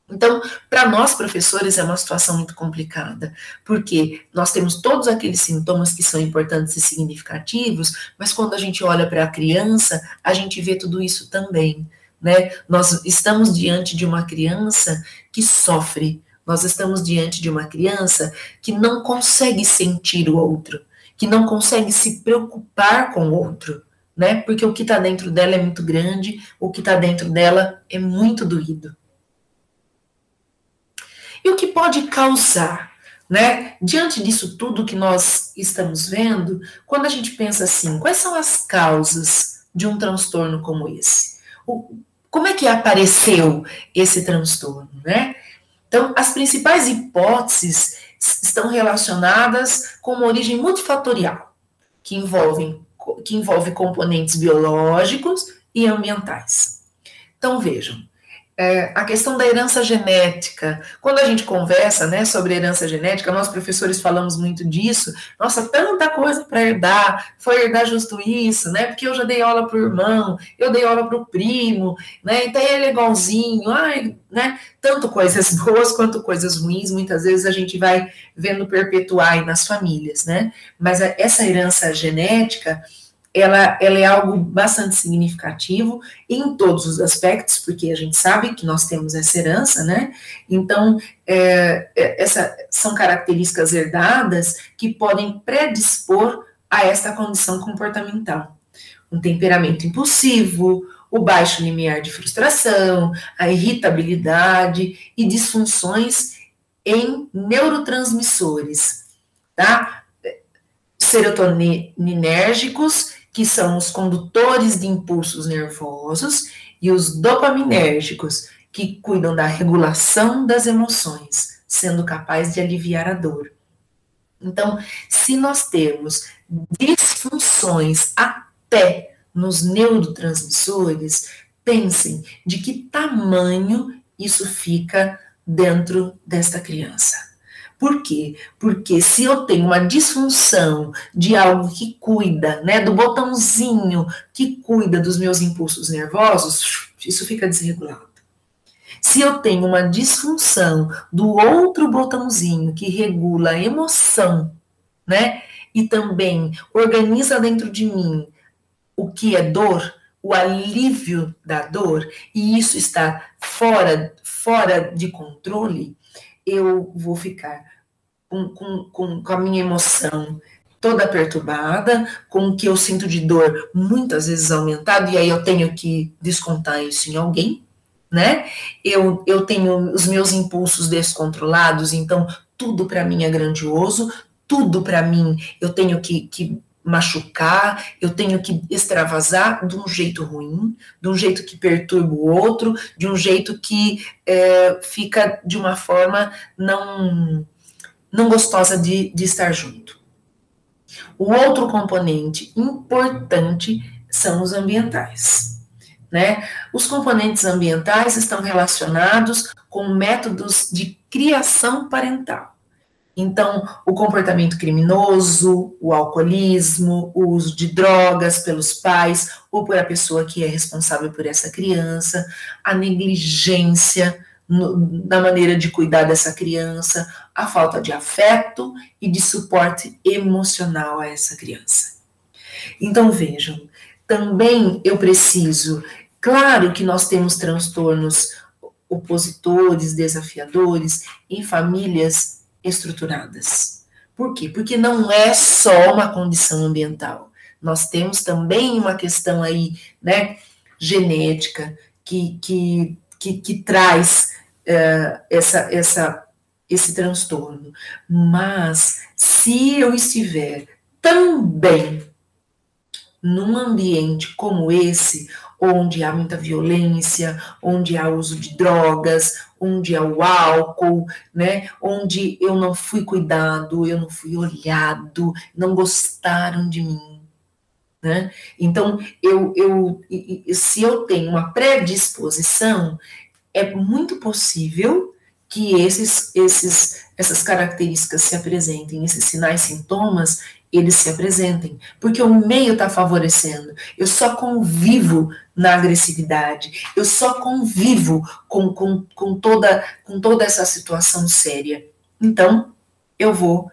Então, para nós professores é uma situação muito complicada, porque nós temos todos aqueles sintomas que são importantes e significativos, mas quando a gente olha para a criança, a gente vê tudo isso também, né? Nós estamos diante de uma criança que sofre. Nós estamos diante de uma criança que não consegue sentir o outro, que não consegue se preocupar com o outro, né? Porque o que está dentro dela é muito grande, o que está dentro dela é muito doído. E o que pode causar, né? Diante disso tudo que nós estamos vendo, quando a gente pensa assim, quais são as causas de um transtorno como esse? Como é que apareceu esse transtorno, né? Então, as principais hipóteses estão relacionadas com uma origem multifatorial, que envolve componentes biológicos e ambientais. Então, vejam, a questão da herança genética. Quando a gente conversa, né, sobre herança genética, nós professores falamos muito disso. Nossa, tanta coisa para herdar, foi herdar justo isso, né? Porque eu já dei aula para o irmão, eu dei aula para o primo, né? Então ele é igualzinho, ai, né? Tanto coisas boas quanto coisas ruins, muitas vezes a gente vai vendo perpetuar aí nas famílias, né? Mas essa herança genética, ela é algo bastante significativo em todos os aspectos, porque a gente sabe que nós temos essa herança, né? Então, são características herdadas que podem predispor a esta condição comportamental. Um temperamento impulsivo, o baixo limiar de frustração, a irritabilidade e disfunções em neurotransmissores, tá? Serotoninérgicos, que são os condutores de impulsos nervosos, e os dopaminérgicos, que cuidam da regulação das emoções, sendo capaz de aliviar a dor. Então, se nós temos disfunções até nos neurotransmissores, pensem de que tamanho isso fica dentro desta criança. Por quê? Porque se eu tenho uma disfunção de algo que cuida, né, do botãozinho que cuida dos meus impulsos nervosos, isso fica desregulado. Se eu tenho uma disfunção do outro botãozinho que regula a emoção, né, e também organiza dentro de mim o que é dor, o alívio da dor, e isso está fora de controle, eu vou ficar com a minha emoção toda perturbada, com o que eu sinto de dor muitas vezes aumentado, e aí eu tenho que descontar isso em alguém, né? Eu tenho os meus impulsos descontrolados, então tudo para mim é grandioso, tudo para mim eu tenho que machucar, eu tenho que extravasar de um jeito ruim, de um jeito que perturba o outro, de um jeito que fica de uma forma não gostosa de estar junto. O outro componente importante são os ambientais, né? Os componentes ambientais estão relacionados com métodos de criação parental. Então, o comportamento criminoso, o alcoolismo, o uso de drogas pelos pais ou por a pessoa que é responsável por essa criança, a negligência na maneira de cuidar dessa criança, a falta de afeto e de suporte emocional a essa criança. Então, vejam, também eu preciso, claro que nós temos transtornos opositores, desafiadores em famílias estruturadas. Por quê? Porque não é só uma condição ambiental. Nós temos também uma questão aí, né, genética, que traz esse transtorno. Mas, se eu estiver também num ambiente como esse, onde há muita violência, onde há uso de drogas, onde há o álcool, né, onde eu não fui cuidado, eu não fui olhado, não gostaram de mim, né? Então, se eu tenho uma predisposição, é muito possível que essas características se apresentem, esses sinais, sintomas, eles se apresentem, porque o meio está favorecendo. Eu só convivo na agressividade, eu só convivo com toda essa situação séria. Então, eu vou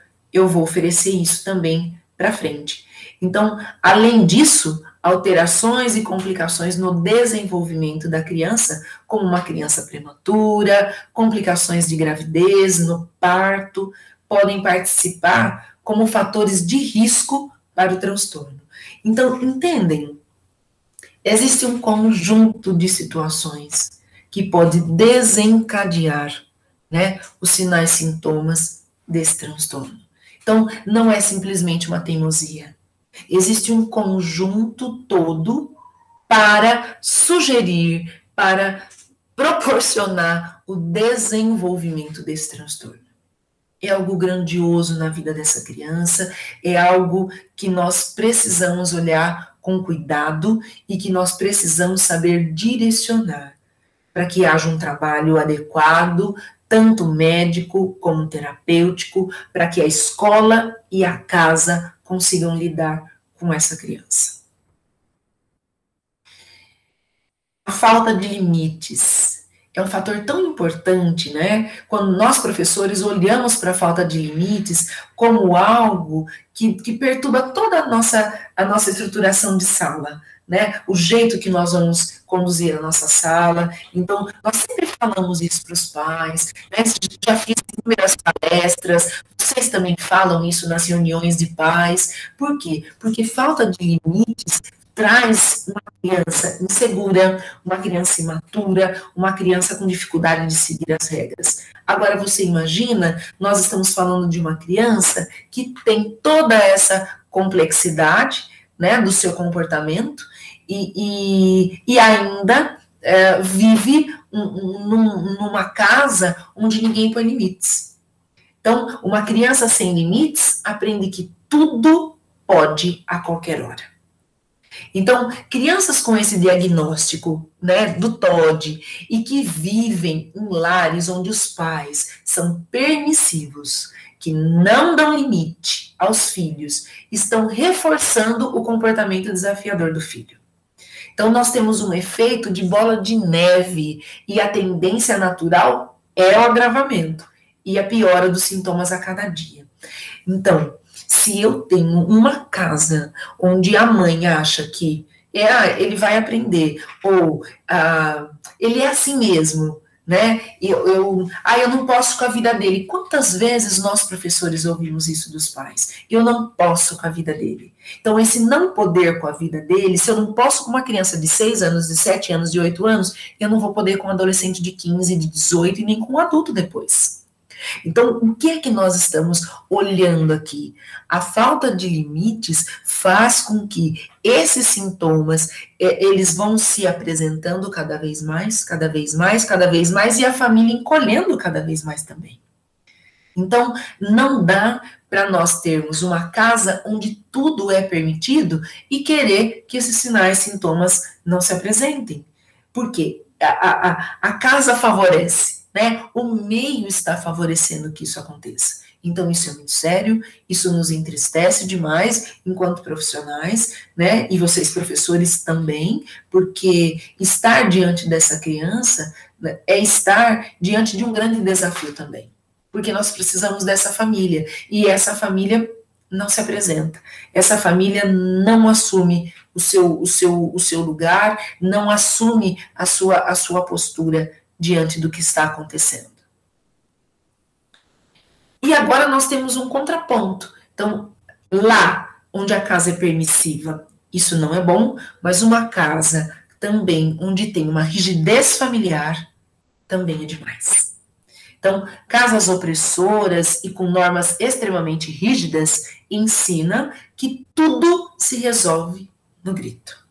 oferecer isso também para frente. Então, além disso, alterações e complicações no desenvolvimento da criança, como uma criança prematura, complicações de gravidez, no parto, podem participar como fatores de risco para o transtorno. Então, entendem? Existe um conjunto de situações que pode desencadear, né, os sinais, sintomas desse transtorno. Então, não é simplesmente uma teimosia. Existe um conjunto todo para sugerir, para proporcionar o desenvolvimento desse transtorno. É algo grandioso na vida dessa criança, é algo que nós precisamos olhar com cuidado e que nós precisamos saber direcionar para que haja um trabalho adequado, tanto médico como terapêutico, para que a escola e a casa consigam lidar com essa criança. A falta de limites é um fator tão importante, né? Quando nós, professores, olhamos para a falta de limites como algo que perturba toda a nossa estruturação de sala, né? O jeito que nós vamos conduzir a nossa sala. Então, nós sempre falamos isso para os pais, né? Já fiz inúmeras palestras, vocês também falam isso nas reuniões de pais. Por quê? Porque falta de limites traz uma criança insegura, uma criança imatura, uma criança com dificuldade de seguir as regras. Agora, você imagina, nós estamos falando de uma criança que tem toda essa complexidade, né, do seu comportamento e ainda vive numa casa onde ninguém põe limites. Então, uma criança sem limites aprende que tudo pode a qualquer hora. Então, crianças com esse diagnóstico, né, do TOD, e que vivem em lares onde os pais são permissivos, que não dão limite aos filhos, estão reforçando o comportamento desafiador do filho. Então, nós temos um efeito de bola de neve, e a tendência natural é o agravamento e a piora dos sintomas a cada dia. Então, se eu tenho uma casa onde a mãe acha que ele vai aprender, ou ele é assim mesmo, né? Eu não posso com a vida dele. Quantas vezes nós, professores, ouvimos isso dos pais? Eu não posso com a vida dele. Então, esse não poder com a vida dele, se eu não posso com uma criança de 6 anos, de 7 anos, de 8 anos, eu não vou poder com um adolescente de 15, de 18 e nem com um adulto depois. Então, o que é que nós estamos olhando aqui? A falta de limites faz com que esses sintomas, eles vão se apresentando cada vez mais, cada vez mais, cada vez mais, e a família encolhendo cada vez mais também. Então, não dá para nós termos uma casa onde tudo é permitido e querer que esses sinais, sintomas não se apresentem. Por quê? A casa favorece, né? O meio está favorecendo que isso aconteça. Então, isso é muito sério, isso nos entristece demais enquanto profissionais, né? E vocês, professores, também, porque estar diante dessa criança, né, é estar diante de um grande desafio também. Porque nós precisamos dessa família, e essa família não se apresenta. Essa família não assume o seu lugar, não assume a sua postura diante do que está acontecendo. E agora nós temos um contraponto. Então, lá onde a casa é permissiva, isso não é bom, mas uma casa também onde tem uma rigidez familiar, também é demais. Então, casas opressoras e com normas extremamente rígidas ensina que tudo se resolve no grito.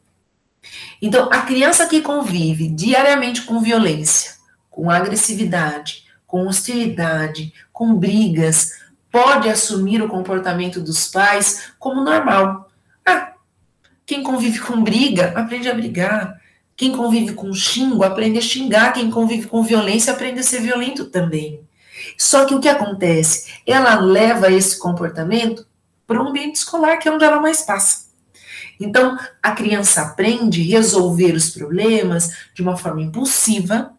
Então, a criança que convive diariamente com violência, com agressividade, com hostilidade, com brigas, pode assumir o comportamento dos pais como normal. Ah, quem convive com briga, aprende a brigar. Quem convive com xingo, aprende a xingar. Quem convive com violência, aprende a ser violento também. Só que o que acontece? Ela leva esse comportamento para o ambiente escolar, que é onde ela mais passa. Então, a criança aprende a resolver os problemas de uma forma impulsiva,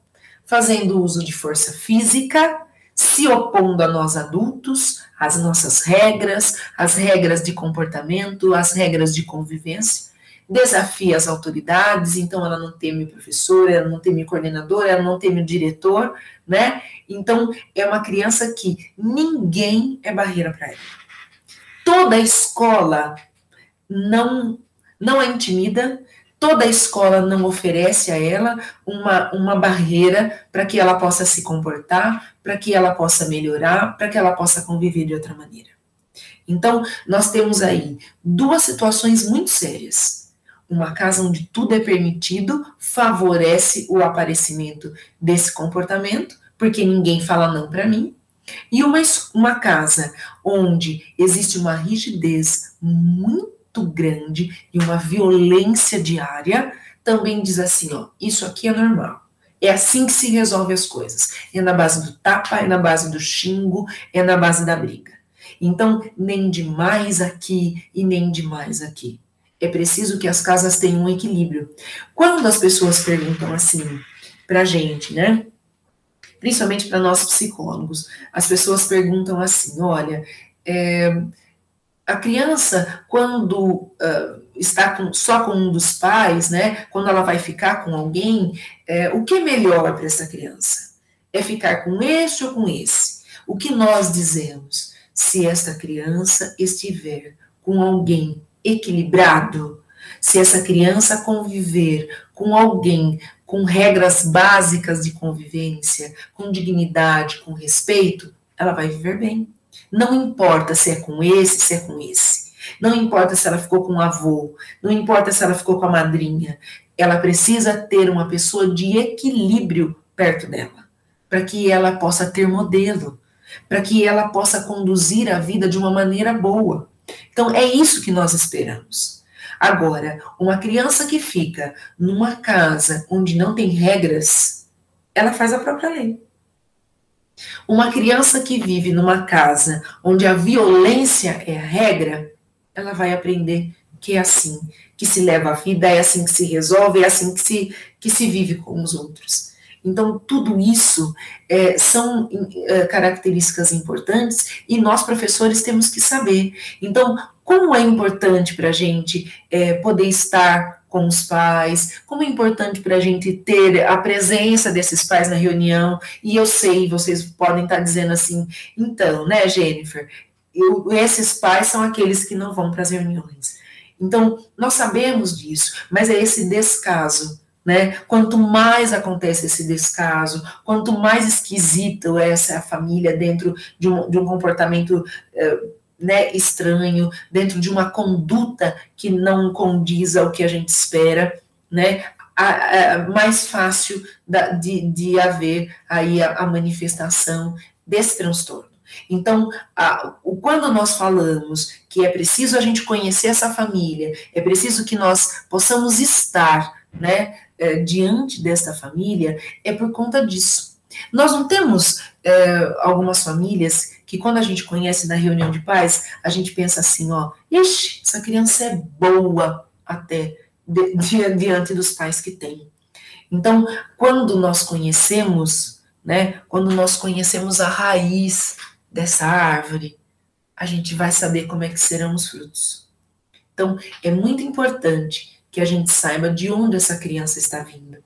fazendo uso de força física, se opondo a nós adultos, às nossas regras, as regras de comportamento, as regras de convivência, desafia as autoridades, então ela não teme o professor, ela não teme o coordenador, ela não teme o diretor, né? Então, é uma criança que ninguém é barreira para ela. Toda a escola não a intimida, toda a escola não oferece a ela uma barreira para que ela possa se comportar, para que ela possa melhorar, para que ela possa conviver de outra maneira. Então, nós temos aí duas situações muito sérias. Uma casa onde tudo é permitido favorece o aparecimento desse comportamento, porque ninguém fala não para mim, e uma casa onde existe uma rigidez muito grande e uma violência diária, também diz assim, ó, isso aqui é normal. É assim que se resolve as coisas. É na base do tapa, é na base do xingo, é na base da briga. Então, nem de mais aqui e nem de mais aqui. É preciso que as casas tenham um equilíbrio. Quando as pessoas perguntam assim pra gente, né? Principalmente para nós psicólogos, as pessoas perguntam assim, olha, a criança, quando está só com um dos pais, né, quando ela vai ficar com alguém, o que é melhor para essa criança? É ficar com esse ou com esse? O que nós dizemos? Se esta criança estiver com alguém equilibrado, se essa criança conviver com alguém com regras básicas de convivência, com dignidade, com respeito, ela vai viver bem. Não importa se é com esse, se é com esse. Não importa se ela ficou com o avô, não importa se ela ficou com a madrinha. Ela precisa ter uma pessoa de equilíbrio perto dela, para que ela possa ter modelo, para que ela possa conduzir a vida de uma maneira boa. Então, é isso que nós esperamos. Agora, uma criança que fica numa casa onde não tem regras, ela faz a própria lei. Uma criança que vive numa casa onde a violência é a regra, ela vai aprender que é assim que se leva a vida, é assim que se resolve, é assim que se vive com os outros. Então, tudo isso são características importantes e nós, professores, temos que saber. Então, como é importante para a gente poder estar com os pais, como é importante para a gente ter a presença desses pais na reunião, e eu sei, vocês podem estar dizendo assim, então, né, Jennifer, esses pais são aqueles que não vão para as reuniões. Então, nós sabemos disso, mas é esse descaso, né? Quanto mais acontece esse descaso, quanto mais esquisito é essa família dentro de um comportamento né, estranho, dentro de uma conduta que não condiz ao que a gente espera, né, mais fácil de haver aí a manifestação desse transtorno. Então, quando nós falamos que é preciso a gente conhecer essa família, é preciso que nós possamos estar, né, diante dessa família, é por conta disso. Nós não temos algumas famílias que quando a gente conhece na reunião de pais, a gente pensa assim, ó, ixi, essa criança é boa até diante dos pais que tem. Então, quando nós conhecemos, né, quando nós conhecemos a raiz dessa árvore, a gente vai saber como é que serão os frutos. Então, é muito importante que a gente saiba de onde essa criança está vindo.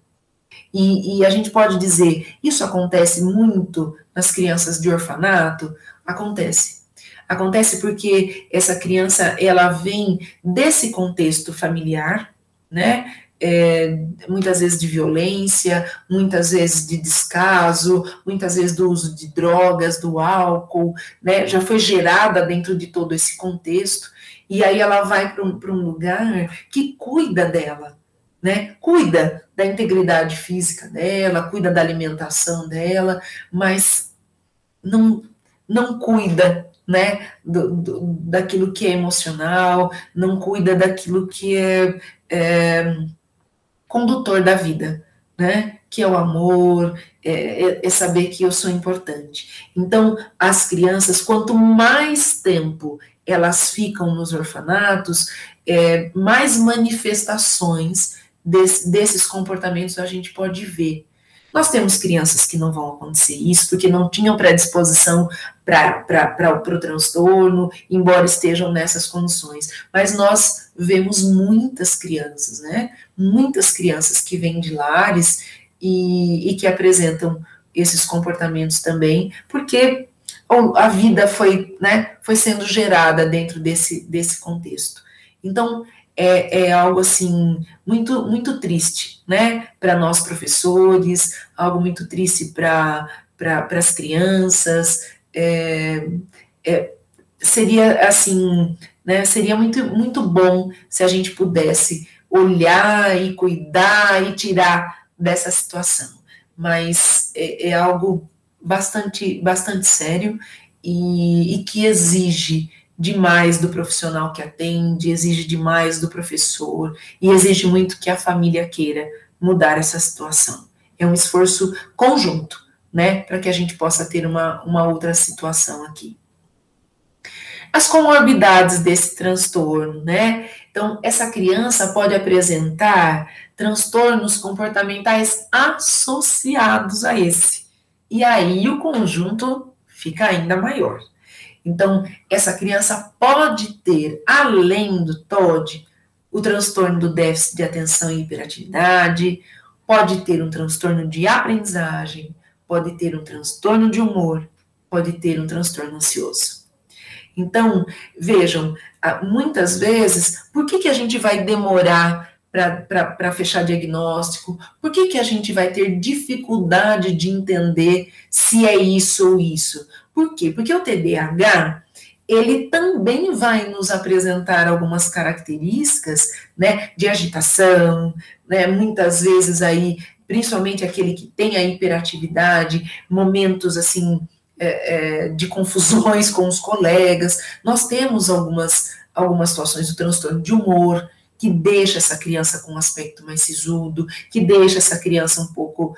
E a gente pode dizer, isso acontece muito nas crianças de orfanato? Acontece. Acontece porque essa criança, ela vem desse contexto familiar, né? Muitas vezes de violência, muitas vezes de descaso, muitas vezes do uso de drogas, do álcool, né? Já foi gerada dentro de todo esse contexto, e aí ela vai para um lugar que cuida dela, né? Cuida da integridade física dela, cuida da alimentação dela, mas não cuida, né, daquilo que é emocional, não cuida daquilo que é condutor da vida, né, que é o amor, é saber que eu sou importante. Então, as crianças, quanto mais tempo elas ficam nos orfanatos, mais manifestações desses comportamentos a gente pode ver. Nós temos crianças que não vão acontecer isso, porque não tinham predisposição para o transtorno, embora estejam nessas condições. Mas nós vemos muitas crianças, né? Muitas crianças que vêm de lares e que apresentam esses comportamentos também, porque a vida foi, né, foi sendo gerada dentro desse contexto. Então, é algo assim muito muito triste, né, para nós professores, algo muito triste para as crianças. Seria assim, né, seria muito muito bom se a gente pudesse olhar e cuidar e tirar dessa situação, mas é algo bastante sério e que exige demais do profissional que atende, exige demais do professor e exige muito que a família queira mudar essa situação. É um esforço conjunto, né, para que a gente possa ter uma outra situação aqui. As comorbidades desse transtorno, né? Então, essa criança pode apresentar transtornos comportamentais associados a esse. E aí o conjunto fica ainda maior. Então, essa criança pode ter, além do TOD, o transtorno do déficit de atenção e hiperatividade, pode ter um transtorno de aprendizagem, pode ter um transtorno de humor, pode ter um transtorno ansioso. Então, vejam, muitas vezes, por que a gente vai demorar para fechar diagnóstico? Por que a gente vai ter dificuldade de entender se é isso ou isso? Por quê? Porque o TDAH, ele também vai nos apresentar algumas características, né, de agitação, né, muitas vezes aí, principalmente aquele que tem a hiperatividade, momentos assim, de confusões com os colegas. Nós temos algumas situações do transtorno de humor, que deixa essa criança com um aspecto mais sisudo, que deixa essa criança um pouco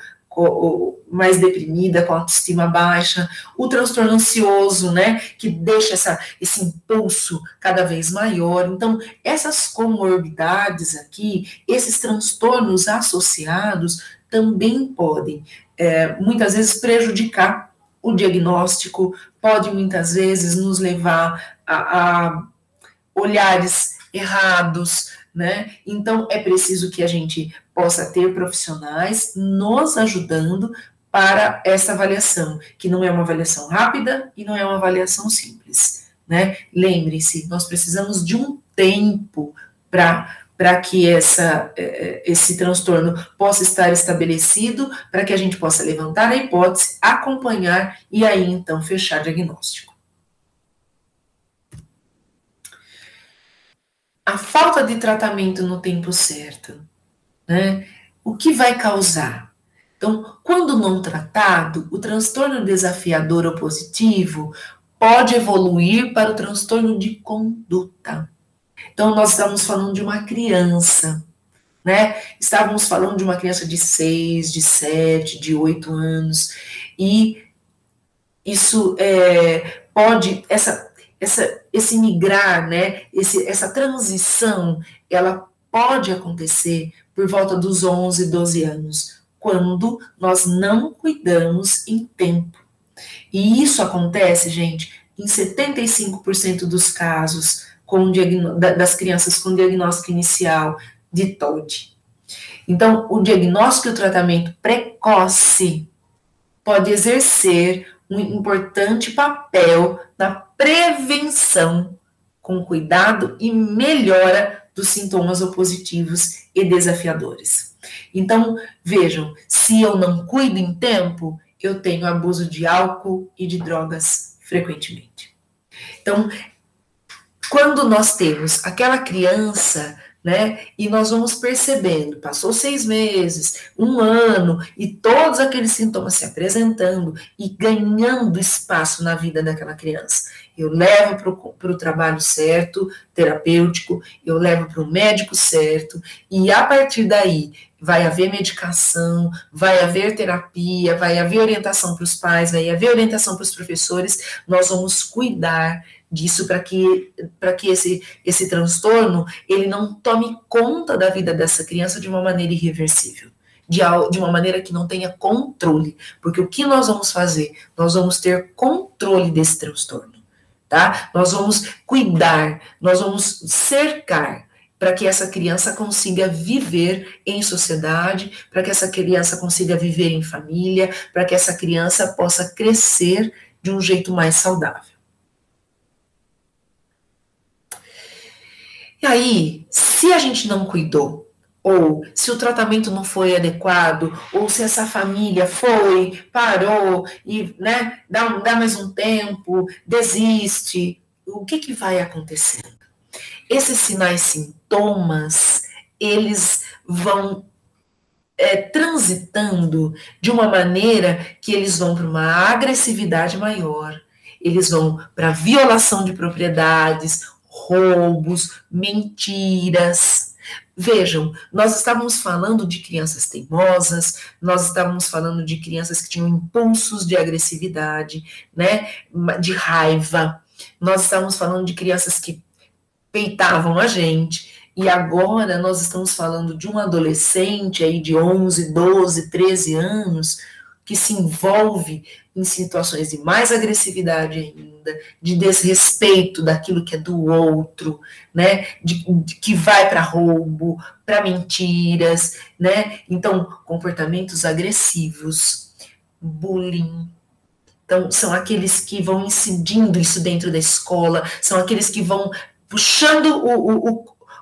mais deprimida, com autoestima baixa, o transtorno ansioso, né, que deixa esse impulso cada vez maior. Então, essas comorbidades aqui, esses transtornos associados, também podem, muitas vezes, prejudicar o diagnóstico, pode muitas vezes nos levar a olhares errados, né? Então, é preciso que a gente possa ter profissionais nos ajudando para essa avaliação, que não é uma avaliação rápida e não é uma avaliação simples, né? Lembre-se, nós precisamos de um tempo para que esse transtorno possa estar estabelecido, para que a gente possa levantar a hipótese, acompanhar e aí, então, fechar diagnóstico. A falta de tratamento no tempo certo, né? O que vai causar? Então, quando não tratado, o transtorno desafiador opositivo pode evoluir para o transtorno de conduta. Então, nós estamos falando de uma criança, né? Estávamos falando de uma criança de 6, de 7, de 8 anos, e isso pode, esse migrar, né? Essa transição, ela pode acontecer por volta dos 11, 12 anos, quando nós não cuidamos em tempo. E isso acontece, gente, em 75% dos casos das crianças com diagnóstico inicial de TOD. Então, o diagnóstico e o tratamento precoce pode exercer um importante papel na prevenção, com cuidado e melhora dos sintomas opositivos e desafiadores. Então, vejam, se eu não cuido em tempo, eu tenho abuso de álcool e de drogas frequentemente. Então, quando nós temos aquela criança, né, e nós vamos percebendo, passou 6 meses, 1 ano, e todos aqueles sintomas se apresentando e ganhando espaço na vida daquela criança. Eu levo para o trabalho certo, terapêutico, eu levo para o médico certo, e a partir daí vai haver medicação, vai haver terapia, vai haver orientação para os pais, vai haver orientação para os professores, nós vamos cuidar disso para que esse transtorno ele não tome conta da vida dessa criança de uma maneira irreversível, de uma maneira que não tenha controle, porque o que nós vamos fazer? Nós vamos ter controle desse transtorno, tá? Nós vamos cuidar, nós vamos cercar para que essa criança consiga viver em sociedade, para que essa criança consiga viver em família, para que essa criança possa crescer de um jeito mais saudável. E aí, se a gente não cuidou, ou se o tratamento não foi adequado, ou se essa família parou, e né, dá mais um tempo, desiste, o que vai acontecendo? Esses sinais, sintomas, eles vão transitando de uma maneira que eles vão para uma agressividade maior, eles vão para violação de propriedades, roubos, mentiras. Vejam, nós estávamos falando de crianças teimosas, nós estávamos falando de crianças que tinham impulsos de agressividade, né, de raiva, nós estávamos falando de crianças que peitavam a gente, e agora nós estamos falando de um adolescente aí de 11, 12, 13 anos, que se envolve em situações de mais agressividade ainda, de desrespeito daquilo que é do outro, né, que vai para roubo, para mentiras, né, então, comportamentos agressivos, bullying. Então, são aqueles que vão incidindo isso dentro da escola, são aqueles que vão puxando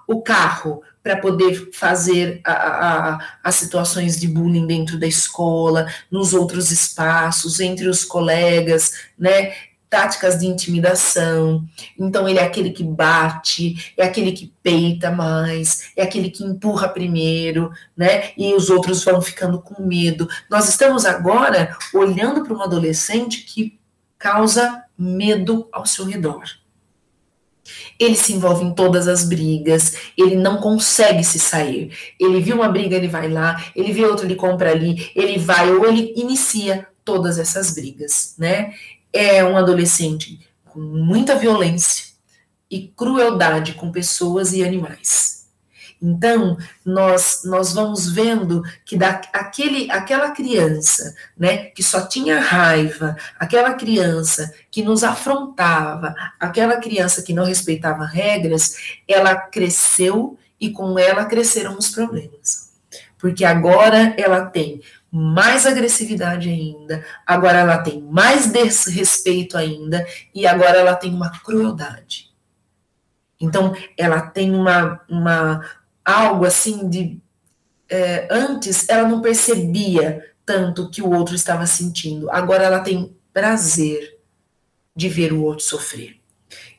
o carro para poder fazer as situações de bullying dentro da escola, nos outros espaços, entre os colegas, né? Táticas de intimidação. Então, ele é aquele que bate, é aquele que peita mais, é aquele que empurra primeiro, né? E os outros vão ficando com medo. Nós estamos agora olhando para um adolescente que causa medo ao seu redor. Ele se envolve em todas as brigas, ele não consegue se sair. Ele viu uma briga, ele vai lá, ele vê outra, ele compra ali, ele vai ou ele inicia todas essas brigas, né? É um adolescente com muita violência e crueldade com pessoas e animais. Então, nós vamos vendo que aquela criança, né, que só tinha raiva, aquela criança que nos afrontava, aquela criança que não respeitava regras, ela cresceu e com ela cresceram os problemas. Porque agora ela tem mais agressividade ainda, agora ela tem mais desrespeito ainda, e agora ela tem uma crueldade. Então, ela tem algo assim de... antes, ela não percebia tanto que o outro estava sentindo. Agora ela tem prazer de ver o outro sofrer.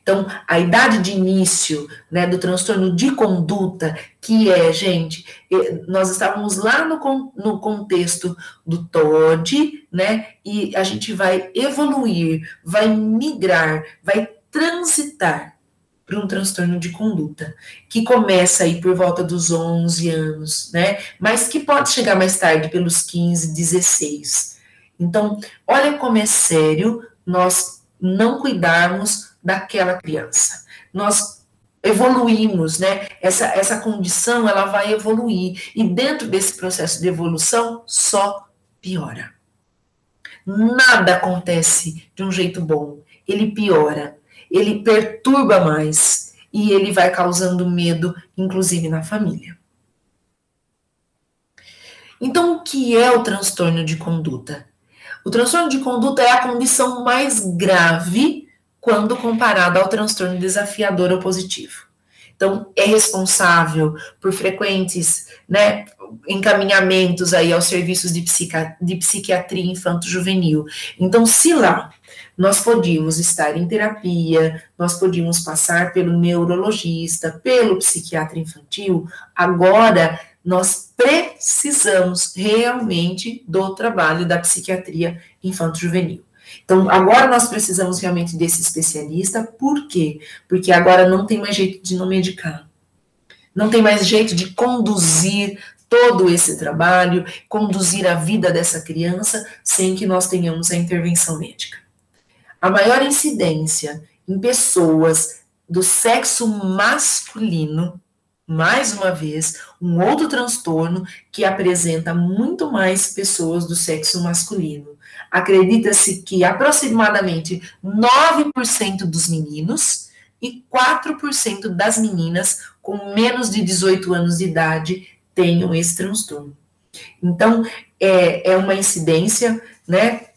Então, a idade de início, né, do transtorno de conduta, que é, gente, nós estávamos lá no contexto do TOD, né, e a gente vai evoluir, vai migrar, vai transitar para um transtorno de conduta, que começa aí por volta dos 11 anos, né, mas que pode chegar mais tarde, pelos 15, 16. Então, olha como é sério nós não cuidarmos daquela criança. Nós evoluímos, né? Essa condição, ela vai evoluir. E dentro desse processo de evolução, só piora. Nada acontece de um jeito bom. Ele piora, ele perturba mais e ele vai causando medo, inclusive na família. Então, o que é o transtorno de conduta? O transtorno de conduta é a condição mais grave quando comparado ao transtorno desafiador opositivo. Então, é responsável por frequentes, né, encaminhamentos aí aos serviços de psiquiatria infanto-juvenil. Então, se lá nós podíamos estar em terapia, nós podíamos passar pelo neurologista, pelo psiquiatra infantil, agora nós precisamos realmente do trabalho da psiquiatria infanto-juvenil. Então, agora nós precisamos realmente desse especialista, por quê? Porque agora não tem mais jeito de não medicar, não tem mais jeito de conduzir todo esse trabalho, conduzir a vida dessa criança sem que nós tenhamos a intervenção médica. A maior incidência em pessoas do sexo masculino, mais uma vez, um outro transtorno que apresenta muito mais pessoas do sexo masculino. Acredita-se que aproximadamente 9% dos meninos e 4% das meninas com menos de 18 anos de idade tenham esse transtorno. Então, é uma incidência, né,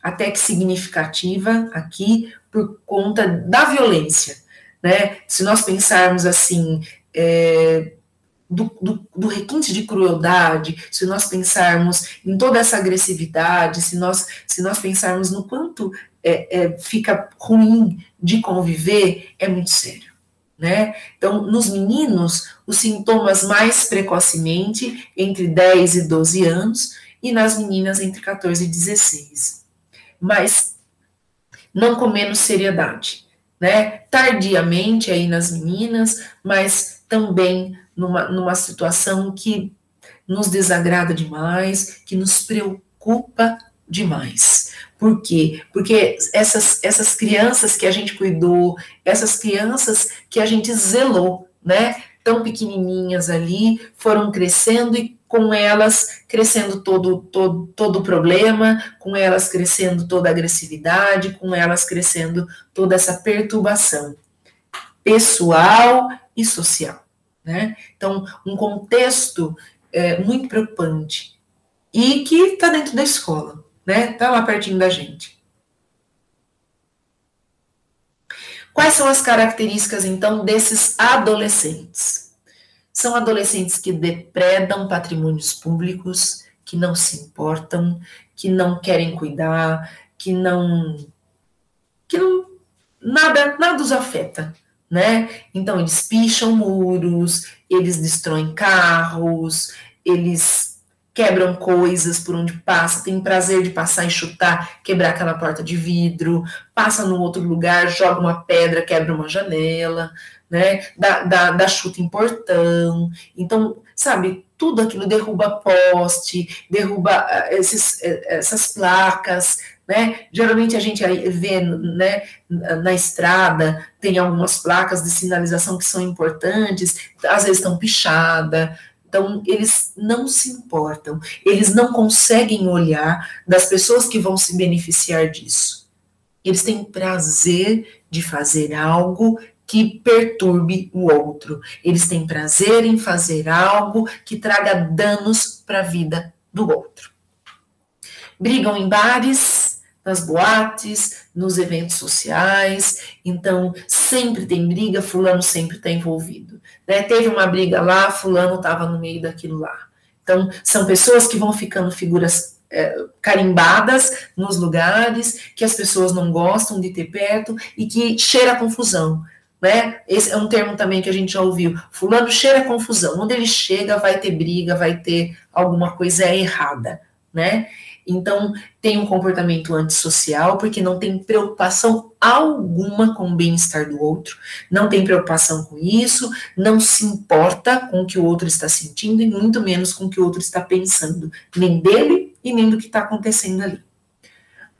até que significativa aqui por conta da violência, né? Se nós pensarmos assim, do requinte de crueldade, se nós pensarmos em toda essa agressividade, se nós pensarmos no quanto fica ruim de conviver, é muito sério, né? Então, nos meninos, os sintomas mais precocemente, entre 10 e 12 anos, e nas meninas, entre 14 e 16. Mas não com menos seriedade, né? Tardiamente aí nas meninas, mas também numa situação que nos desagrada demais, que nos preocupa demais. Por quê? Porque essas crianças que a gente cuidou, essas crianças que a gente zelou, né? Tão pequenininhas ali, foram crescendo e com elas crescendo todo o problema, com elas crescendo toda a agressividade, com elas crescendo toda essa perturbação pessoal e social, né? Então, um contexto muito preocupante e que está dentro da escola, né? Está lá pertinho da gente. Quais são as características, então, desses adolescentes? São adolescentes que depredam patrimônios públicos, que não se importam, que não querem cuidar, que nada os afeta, né? Então, eles picham muros, eles destroem carros, eles quebram coisas por onde passa, tem prazer de passar e chutar, quebrar aquela porta de vidro, passa num outro lugar, joga uma pedra, quebra uma janela, né, dá chute em portão. Então, sabe, tudo aquilo derruba poste, derruba essas placas, né? Geralmente a gente vê, né, na estrada, tem algumas placas de sinalização que são importantes, às vezes estão pichadas. Então, eles não se importam, eles não conseguem olhar das pessoas que vão se beneficiar disso. Eles têm prazer de fazer algo que perturbe o outro. Eles têm prazer em fazer algo que traga danos para a vida do outro. Brigam em bares, nas boates, nos eventos sociais, então sempre tem briga, fulano sempre está envolvido, né? Teve uma briga lá, fulano estava no meio daquilo lá. Então, são pessoas que vão ficando figuras carimbadas nos lugares, que as pessoas não gostam de ter perto e que cheira a confusão, né? Esse é um termo também que a gente já ouviu. Fulano cheira a confusão. Onde ele chega vai ter briga, vai ter alguma coisa errada, né? Então, tem um comportamento antissocial, porque não tem preocupação alguma com o bem-estar do outro, não tem preocupação com isso, não se importa com o que o outro está sentindo e muito menos com o que o outro está pensando, nem dele e nem do que está acontecendo ali.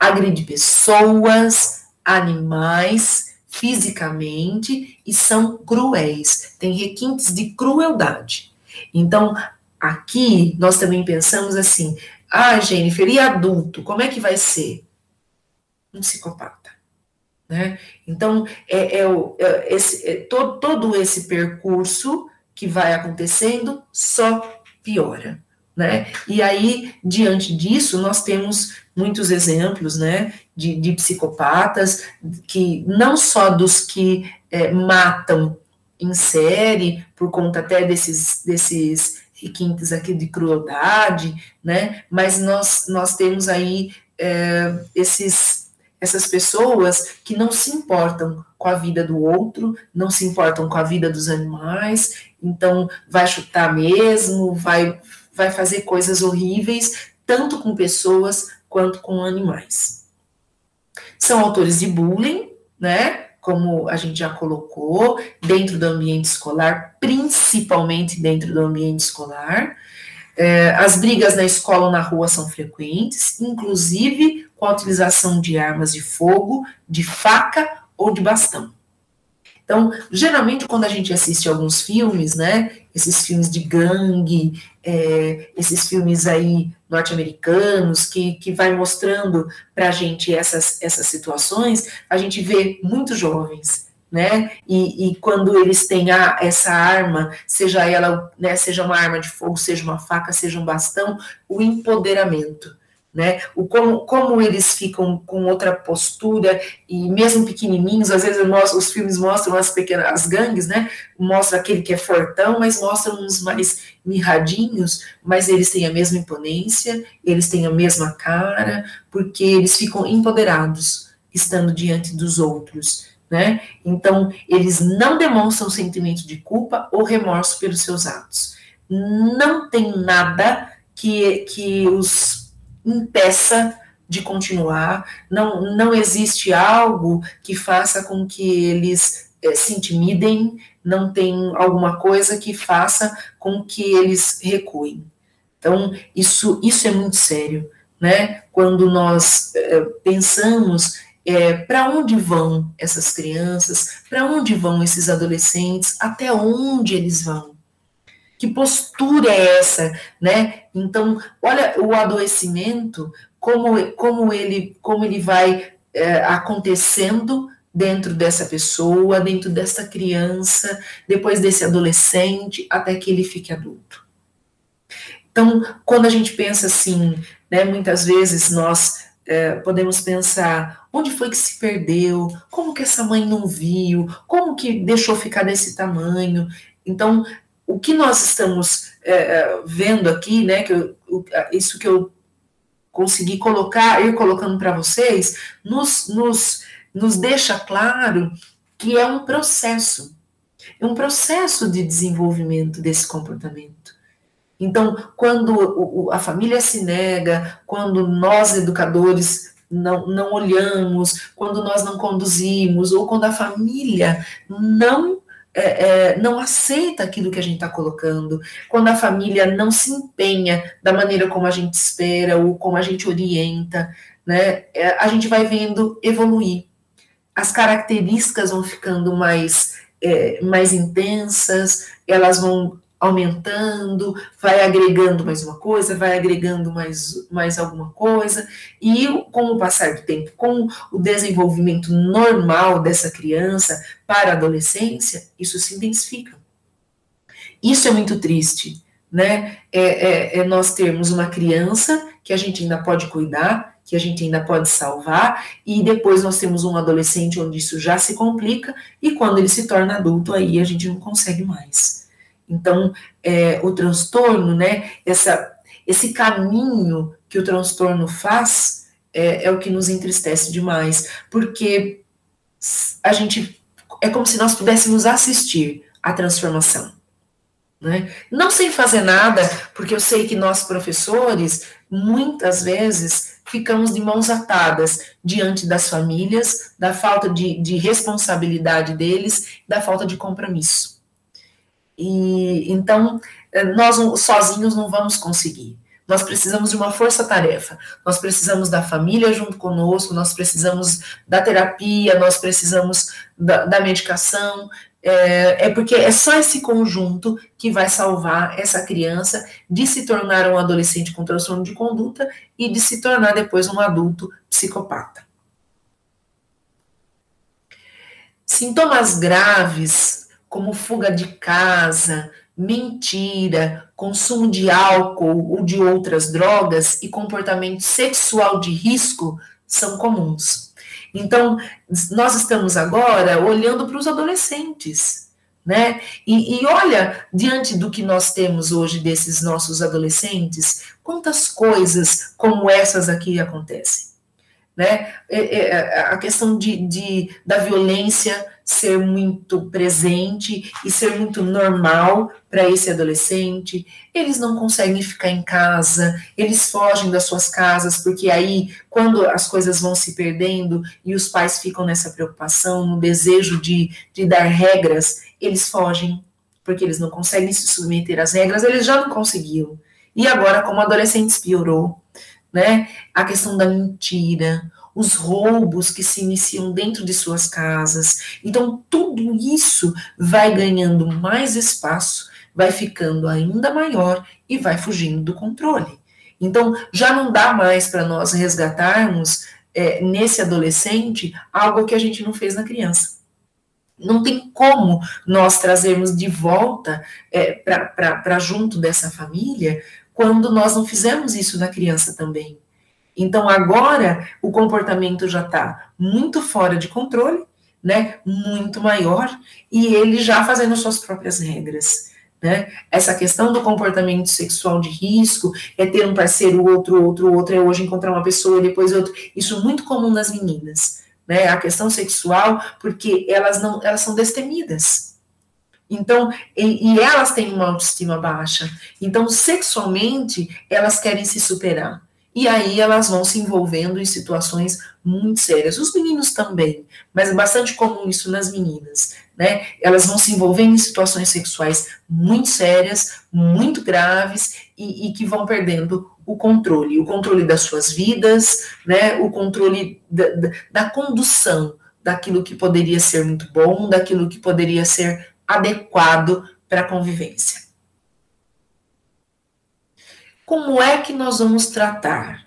Agride pessoas, animais, fisicamente, e são cruéis, tem requintes de crueldade. Então, aqui nós também pensamos assim, Jennifer, e adulto, como é que vai ser? Um psicopata, né? Então, todo esse percurso que vai acontecendo só piora, né? E aí, diante disso, nós temos muitos exemplos, né, de psicopatas, que não só dos que matam em série, por conta até desses requintes aqui de crueldade, né, mas nós temos aí essas pessoas que não se importam com a vida do outro, não se importam com a vida dos animais, então vai chutar mesmo, vai fazer coisas horríveis, tanto com pessoas quanto com animais. São autores de bullying, né, como a gente já colocou, dentro do ambiente escolar, principalmente dentro do ambiente escolar. As brigas na escola ou na rua são frequentes, inclusive com a utilização de armas de fogo, de faca ou de bastão. Então, geralmente, quando a gente assiste alguns filmes, né, esses filmes de gangue, esses filmes aí norte-americanos, que vai mostrando pra gente essas situações, a gente vê muitos jovens, né, e quando eles têm essa arma, seja ela, né, seja uma arma de fogo, seja uma faca, seja um bastão, o empoderamento, né, como eles ficam com outra postura, e mesmo pequenininhos, às vezes os filmes mostram as gangues, né, mostra aquele que é fortão, mas mostram uns mais mirradinhos, mas eles têm a mesma imponência, eles têm a mesma cara, porque eles ficam empoderados, estando diante dos outros, né, então eles não demonstram sentimento de culpa ou remorso pelos seus atos, não tem nada que os impeça de continuar, não existe algo que faça com que eles se intimidem, não tem alguma coisa que faça com que eles recuem. Então, isso é muito sério, né? Quando nós pensamos para onde vão essas crianças, para onde vão esses adolescentes, até onde eles vão. Que postura é essa, né? Então, olha o adoecimento, como ele vai acontecendo dentro dessa pessoa, dentro dessa criança, depois desse adolescente, até que ele fique adulto. Então, quando a gente pensa assim, né, muitas vezes nós podemos pensar, onde foi que se perdeu? Como que essa mãe não viu? Como que deixou ficar desse tamanho? Então, o que nós estamos vendo aqui, né, isso que eu consegui ir colocando para vocês, nos deixa claro que é um processo de desenvolvimento desse comportamento. Então, quando a família se nega, quando nós, educadores, não olhamos, quando nós não conduzimos, ou quando a família não aceita aquilo que a gente está colocando, quando a família não se empenha da maneira como a gente espera ou como a gente orienta, né, a gente vai vendo evoluir. As características vão ficando mais intensas, elas vão aumentando, vai agregando mais uma coisa, vai agregando mais alguma coisa, e com o passar do tempo, com o desenvolvimento normal dessa criança para a adolescência, isso se intensifica. Isso é muito triste, né? Nós termos uma criança que a gente ainda pode cuidar, que a gente ainda pode salvar, e depois nós temos um adolescente onde isso já se complica, e quando ele se torna adulto, aí a gente não consegue mais. Então, o transtorno, né, esse caminho que o transtorno faz é o que nos entristece demais, porque a gente, é como se nós pudéssemos assistir à transformação, né? Não sem fazer nada, porque eu sei que nós professores, muitas vezes, ficamos de mãos atadas diante das famílias, da falta de responsabilidade deles, da falta de compromisso. E então, nós sozinhos não vamos conseguir. Nós precisamos de uma força-tarefa, nós precisamos da família junto conosco, nós precisamos da terapia, nós precisamos da medicação, porque é só esse conjunto que vai salvar essa criança de se tornar um adolescente com transtorno de conduta e de se tornar depois um adulto psicopata. Sintomas graves, como fuga de casa, mentira, consumo de álcool ou de outras drogas e comportamento sexual de risco são comuns. Então, nós estamos agora olhando para os adolescentes, né? E olha, diante do que nós temos hoje desses nossos adolescentes, quantas coisas como essas aqui acontecem, né? A questão da violência ser muito presente e ser muito normal para esse adolescente. Eles não conseguem ficar em casa, eles fogem das suas casas, porque aí, quando as coisas vão se perdendo e os pais ficam nessa preocupação, no desejo de dar regras, eles fogem, porque eles não conseguem se submeter às regras, eles já não conseguiam. E agora, como adolescentes, piorou, né? A questão da mentira, os roubos que se iniciam dentro de suas casas. Então, tudo isso vai ganhando mais espaço, vai ficando ainda maior e vai fugindo do controle. Então, já não dá mais para nós resgatarmos nesse adolescente algo que a gente não fez na criança. Não tem como nós trazermos de volta para junto dessa família quando nós não fizemos isso na criança também. Então, agora, o comportamento já está muito fora de controle, né? Muito maior, e ele já fazendo suas próprias regras, né? Essa questão do comportamento sexual de risco, é ter um parceiro, outro, é hoje encontrar uma pessoa, depois outro. Isso é muito comum nas meninas, né? A questão sexual, porque elas são destemidas. Então, e elas têm uma autoestima baixa. Então, sexualmente, elas querem se superar. E aí elas vão se envolvendo em situações muito sérias. Os meninos também, mas é bastante comum isso nas meninas, né? Elas vão se envolvendo em situações sexuais muito sérias, muito graves, e que vão perdendo o controle das suas vidas, né? O controle da condução daquilo que poderia ser muito bom, daquilo que poderia ser adequado para a convivência. Como é que nós vamos tratar,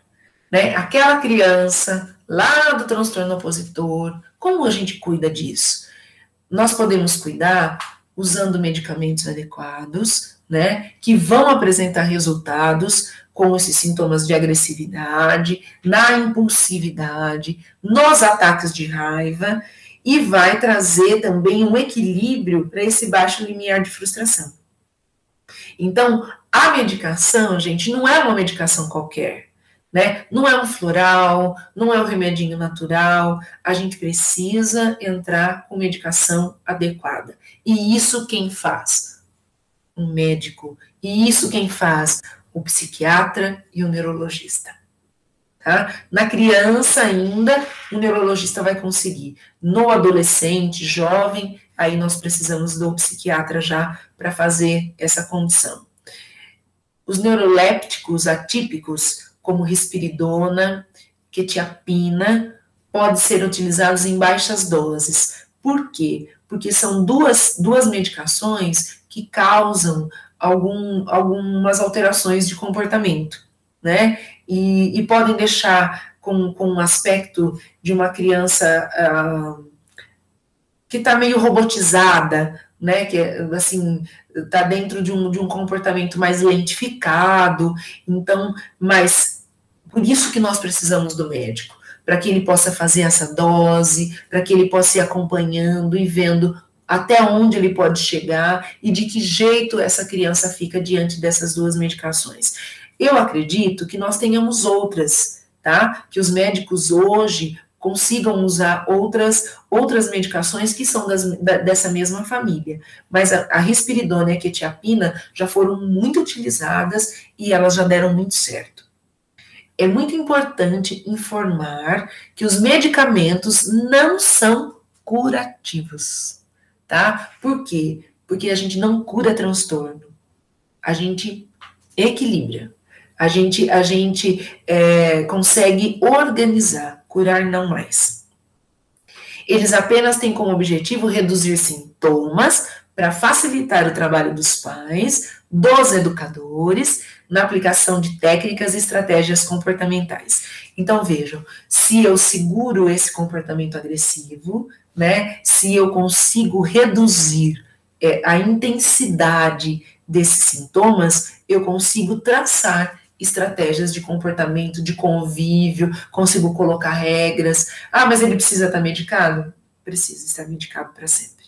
né, aquela criança lá do transtorno opositor? Como a gente cuida disso? Nós podemos cuidar usando medicamentos adequados, né, que vão apresentar resultados com esses sintomas de agressividade, na impulsividade, nos ataques de raiva, e vai trazer também um equilíbrio para esse baixo limiar de frustração. Então, a medicação, gente, não é uma medicação qualquer, né? Não é um floral, não é um remedinho natural. A gente precisa entrar com medicação adequada. E isso quem faz? Um médico. E isso quem faz? O psiquiatra e o neurologista. Tá? Na criança ainda, o neurologista vai conseguir. No adolescente, jovem, aí nós precisamos do psiquiatra já para fazer essa condição. Os neurolépticos atípicos, como risperidona, quetiapina, podem ser utilizados em baixas doses. Por quê? Porque são duas medicações que causam algumas alterações de comportamento, né? E podem deixar com um aspecto de uma criança que está meio robotizada, né, que assim, está dentro de um comportamento mais lentificado. Então, mas por isso que nós precisamos do médico, para que ele possa fazer essa dose, para que ele possa ir acompanhando e vendo até onde ele pode chegar e de que jeito essa criança fica diante dessas duas medicações. Eu acredito que nós tenhamos outras, tá? Que os médicos hoje consigam usar outras medicações que são dessa mesma família. Mas a risperidona e a quetiapina já foram muito utilizadas e elas já deram muito certo. É muito importante informar que os medicamentos não são curativos, tá? Por quê? Porque a gente não cura transtorno, a gente equilibra, a gente consegue organizar, curar não mais. Eles apenas têm como objetivo reduzir sintomas para facilitar o trabalho dos pais, dos educadores, na aplicação de técnicas e estratégias comportamentais. Então, vejam, se eu seguro esse comportamento agressivo, né, se eu consigo reduzir a intensidade desses sintomas, eu consigo traçar estratégias de comportamento, de convívio, consigo colocar regras. Ah, mas ele precisa estar medicado? Precisa estar medicado para sempre,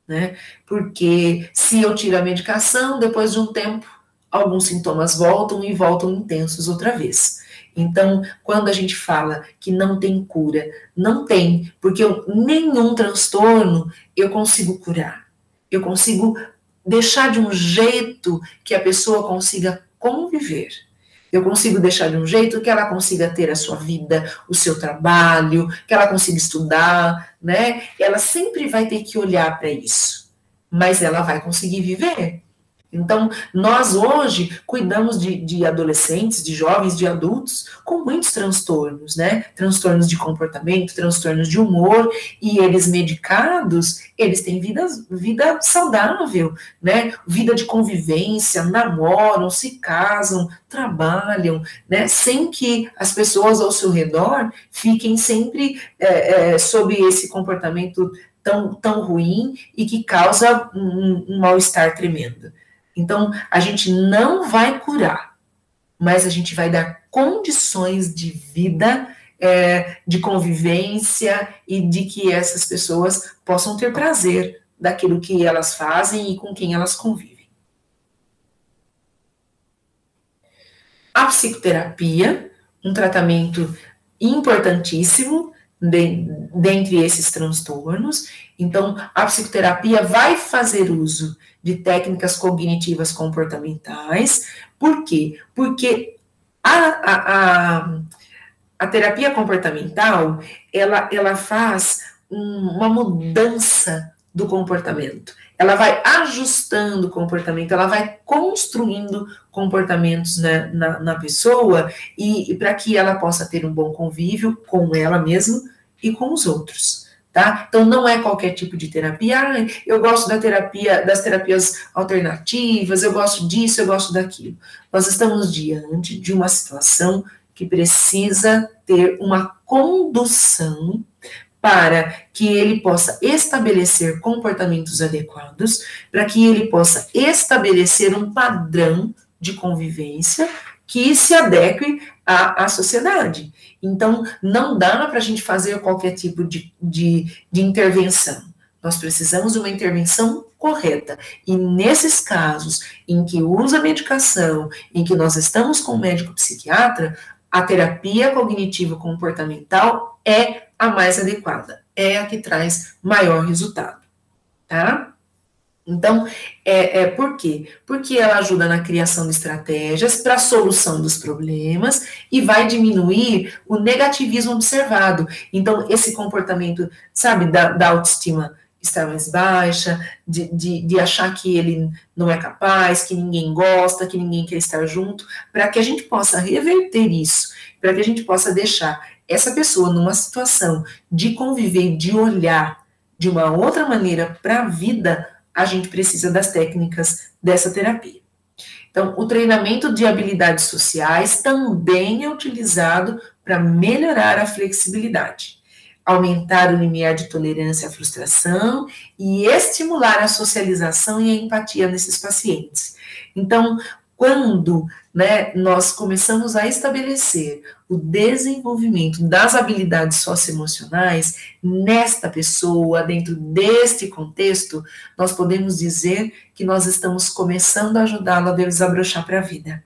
né? Porque se eu tiro a medicação, depois de um tempo, alguns sintomas voltam e voltam intensos outra vez. Então, quando a gente fala que não tem cura, não tem, porque nenhum transtorno eu consigo curar. Eu consigo deixar de um jeito que a pessoa consiga conviver. Eu consigo deixar de um jeito que ela consiga ter a sua vida, o seu trabalho, que ela consiga estudar, né? Ela sempre vai ter que olhar para isso, mas ela vai conseguir viver. Então, nós hoje cuidamos de adolescentes, de jovens, de adultos com muitos transtornos, né? Transtornos de comportamento, transtornos de humor, e eles medicados, eles têm vida saudável, né? Vida de convivência, namoram, se casam, trabalham, né? Sem que as pessoas ao seu redor fiquem sempre sob esse comportamento tão ruim e que causa um mal-estar tremendo. Então, a gente não vai curar, mas a gente vai dar condições de vida, de convivência e de que essas pessoas possam ter prazer daquilo que elas fazem e com quem elas convivem. A psicoterapia, um tratamento importantíssimo dentre esses transtornos. Então, a psicoterapia vai fazer uso de técnicas cognitivas comportamentais. Por quê? Porque a terapia comportamental, ela faz uma mudança do comportamento. Ela vai ajustando o comportamento, ela vai construindo comportamentos na pessoa e para que ela possa ter um bom convívio com ela mesma e com os outros, tá? Então, não é qualquer tipo de terapia. Ah, eu gosto das terapias alternativas, eu gosto disso, eu gosto daquilo. Nós estamos diante de uma situação que precisa ter uma condução para que ele possa estabelecer comportamentos adequados, para que ele possa estabelecer um padrão de convivência que se adeque à sociedade. Então, não dá para a gente fazer qualquer tipo de intervenção. Nós precisamos de uma intervenção correta. E nesses casos em que usa medicação, em que nós estamos com um médico psiquiatra, a terapia cognitivo comportamental é a mais adequada, é a que traz maior resultado, tá? Então, por quê? Porque ela ajuda na criação de estratégias para a solução dos problemas e vai diminuir o negativismo observado. Então, esse comportamento, sabe, da autoestima estar mais baixa, de achar que ele não é capaz, que ninguém gosta, que ninguém quer estar junto, para que a gente possa reverter isso, para que a gente possa deixar essa pessoa numa situação de conviver, de olhar de uma outra maneira para a vida, a gente precisa das técnicas dessa terapia. Então, o treinamento de habilidades sociais também é utilizado para melhorar a flexibilidade, aumentar o limiar de tolerância à frustração e estimular a socialização e a empatia nesses pacientes. Então, quando nós começamos a estabelecer o desenvolvimento das habilidades socioemocionais nesta pessoa, dentro deste contexto, nós podemos dizer que nós estamos começando a ajudá-la a desabrochar para a vida.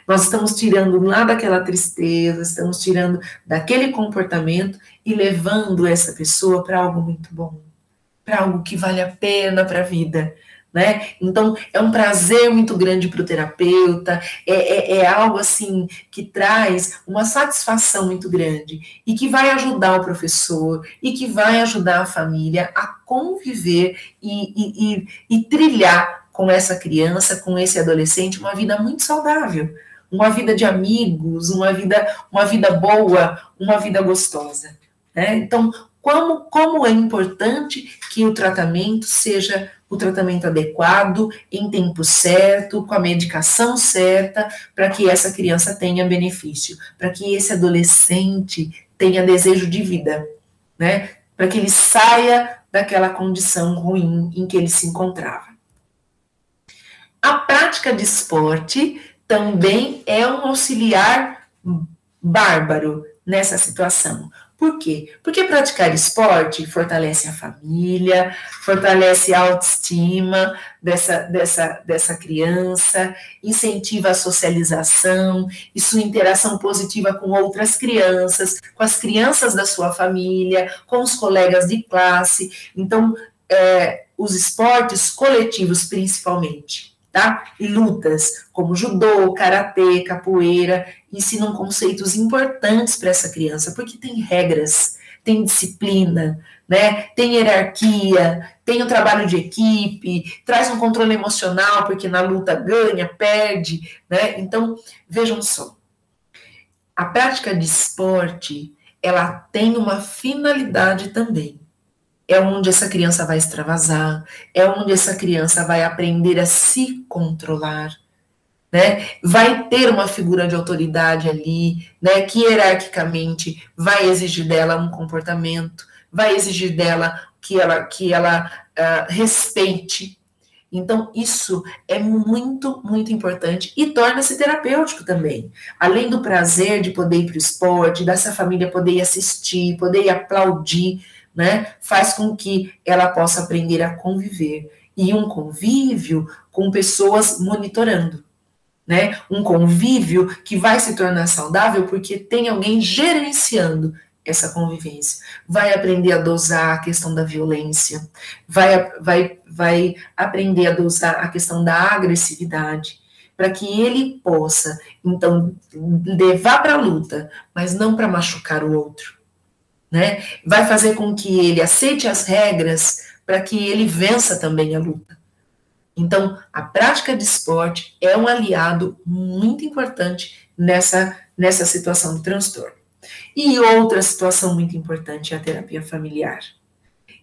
Nós estamos tirando lá daquela tristeza, estamos tirando daquele comportamento e levando essa pessoa para algo muito bom, para algo que vale a pena para a vida, né? Então, é um prazer muito grande para o terapeuta, é algo assim que traz uma satisfação muito grande e que vai ajudar o professor e que vai ajudar a família a conviver e trilhar com essa criança, com esse adolescente, uma vida muito saudável, uma vida de amigos, uma vida boa, uma vida gostosa, né? Então, como é importante que o tratamento seja o tratamento adequado, em tempo certo, com a medicação certa, para que essa criança tenha benefício, para que esse adolescente tenha desejo de vida, né? Para que ele saia daquela condição ruim em que ele se encontrava. A prática de esporte também é um auxiliar bárbaro nessa situação. Por quê? Porque praticar esporte fortalece a família, fortalece a autoestima dessa criança, incentiva a socialização e sua interação positiva com outras crianças, com as crianças da sua família, com os colegas de classe. Então, os esportes coletivos principalmente, tá? E lutas como judô, karatê, capoeira, ensinam conceitos importantes para essa criança, porque tem regras, tem disciplina, né? Tem hierarquia, tem o trabalho de equipe, traz um controle emocional, porque na luta ganha, perde, né? Então, vejam só, a prática de esporte, ela tem uma finalidade também. É onde essa criança vai extravasar, é onde essa criança vai aprender a se controlar, né? Vai ter uma figura de autoridade ali, né? Que hierarquicamente vai exigir dela um comportamento, vai exigir dela que ela respeite. Então, isso é muito, muito importante e torna-se terapêutico também. Além do prazer de poder ir para o esporte, dessa família poder ir assistir, poder ir aplaudir, né, faz com que ela possa aprender a conviver. E um convívio com pessoas monitorando, né? Um convívio que vai se tornar saudável porque tem alguém gerenciando essa convivência. Vai aprender a dosar a questão da violência, vai aprender a dosar a questão da agressividade, para que ele possa, então, levar para a luta, mas não para machucar o outro, né? Vai fazer com que ele aceite as regras para que ele vença também a luta. Então, a prática de esporte é um aliado muito importante nessa situação de transtorno. E outra situação muito importante é a terapia familiar.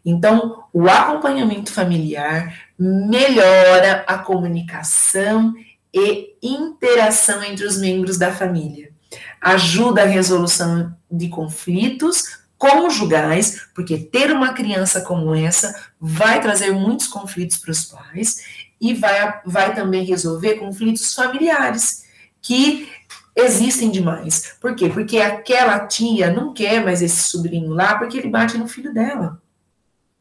Então, o acompanhamento familiar melhora a comunicação e interação entre os membros da família. Ajuda a resolução de conflitos conjugais, porque ter uma criança como essa vai trazer muitos conflitos para os pais e vai também resolver conflitos familiares que existem demais. Por quê? Porque aquela tia não quer mais esse sobrinho lá porque ele bate no filho dela.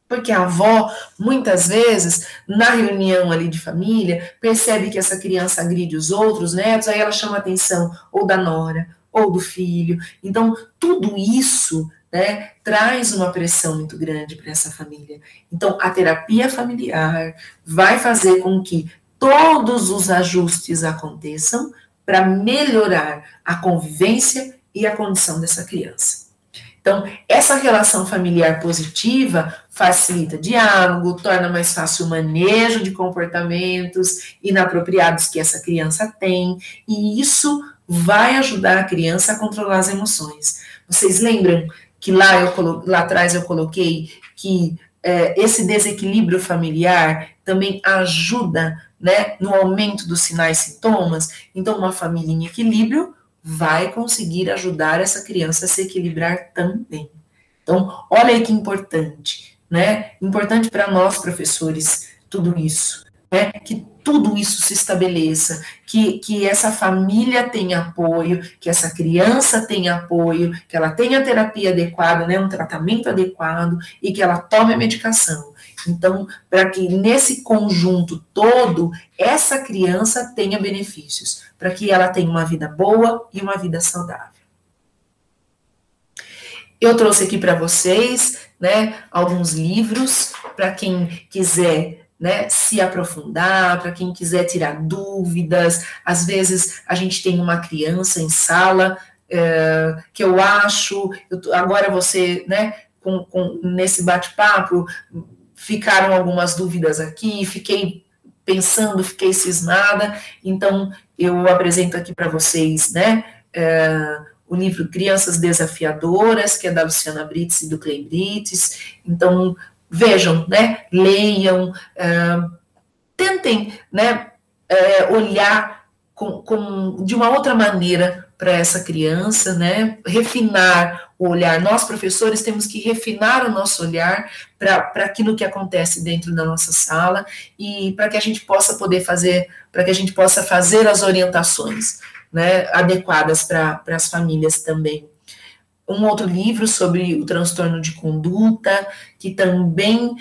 Porque a avó, muitas vezes, na reunião ali de família, percebe que essa criança agride os outros netos, aí ela chama a atenção ou da nora, ou do filho. Então, tudo isso, né, traz uma pressão muito grande para essa família. Então, a terapia familiar vai fazer com que todos os ajustes aconteçam para melhorar a convivência e a condição dessa criança. Então, essa relação familiar positiva facilita diálogo, torna mais fácil o manejo de comportamentos inapropriados que essa criança tem, e isso vai ajudar a criança a controlar as emoções. Vocês lembram que lá atrás eu coloquei que esse desequilíbrio familiar também ajuda, né, no aumento dos sinais e sintomas? Então, uma família em equilíbrio vai conseguir ajudar essa criança a se equilibrar também. Então, olha aí que importante, né? Importante para nós, professores, tudo isso. né, que tudo isso se estabeleça, que essa família tenha apoio, que essa criança tenha apoio, que ela tenha terapia adequada, né, um tratamento adequado e que ela tome a medicação. Então, para que nesse conjunto todo, essa criança tenha benefícios, para que ela tenha uma vida boa e uma vida saudável. Eu trouxe aqui para vocês, né, alguns livros para quem quiser, né, se aprofundar, para quem quiser tirar dúvidas. Às vezes a gente tem uma criança em sala que eu acho, agora você, né, nesse bate-papo, ficaram algumas dúvidas aqui, fiquei pensando, fiquei cismada, então eu apresento aqui para vocês, né, o livro Crianças Desafiadoras, que é da Luciana Brites e do Clay Brites. Então, vejam, né, leiam, tentem, né, olhar de uma outra maneira para essa criança, né, refinar o olhar. Nós, professores, temos que refinar o nosso olhar para aquilo que acontece dentro da nossa sala e para que a gente possa fazer as orientações, né, adequadas para as famílias também. Um outro livro sobre o transtorno de conduta, que também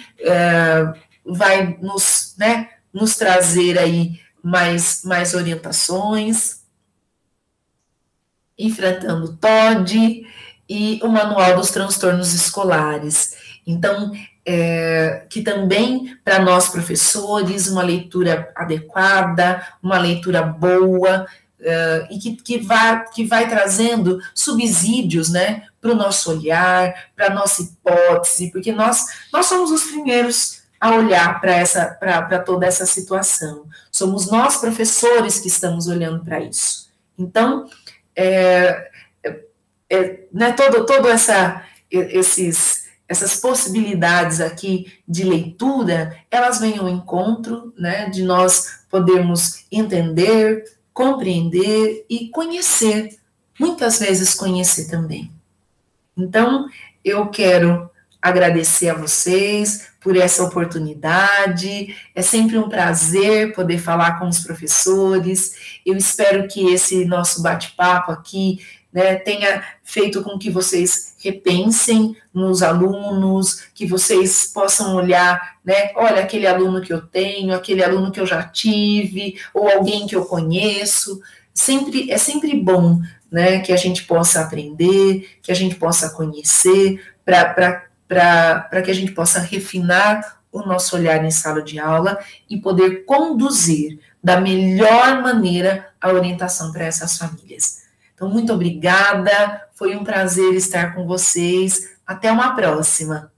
vai nos trazer aí mais orientações. Enfrentando TOD e o Manual dos Transtornos Escolares. Então, que também, para nós professores, uma leitura adequada, uma leitura boa, e que vai trazendo subsídios, né, para o nosso olhar, para a nossa hipótese, porque nós somos os primeiros a olhar para toda essa situação. Somos nós, professores, que estamos olhando para isso. Então, né, todo essas possibilidades aqui de leitura, elas vêm ao encontro, né, de nós podermos entender, compreender e conhecer, muitas vezes conhecer também. Então, eu quero agradecer a vocês por essa oportunidade, é sempre um prazer poder falar com os professores. Eu espero que esse nosso bate-papo aqui, né, tenha feito com que vocês repensem nos alunos, que vocês possam olhar, né, olha, aquele aluno que eu tenho, aquele aluno que eu já tive, ou alguém que eu conheço. É sempre bom, né, que a gente possa aprender, que a gente possa conhecer, para que a gente possa refinar o nosso olhar em sala de aula e poder conduzir da melhor maneira a orientação para essas famílias. Então, muito obrigada, foi um prazer estar com vocês, até uma próxima.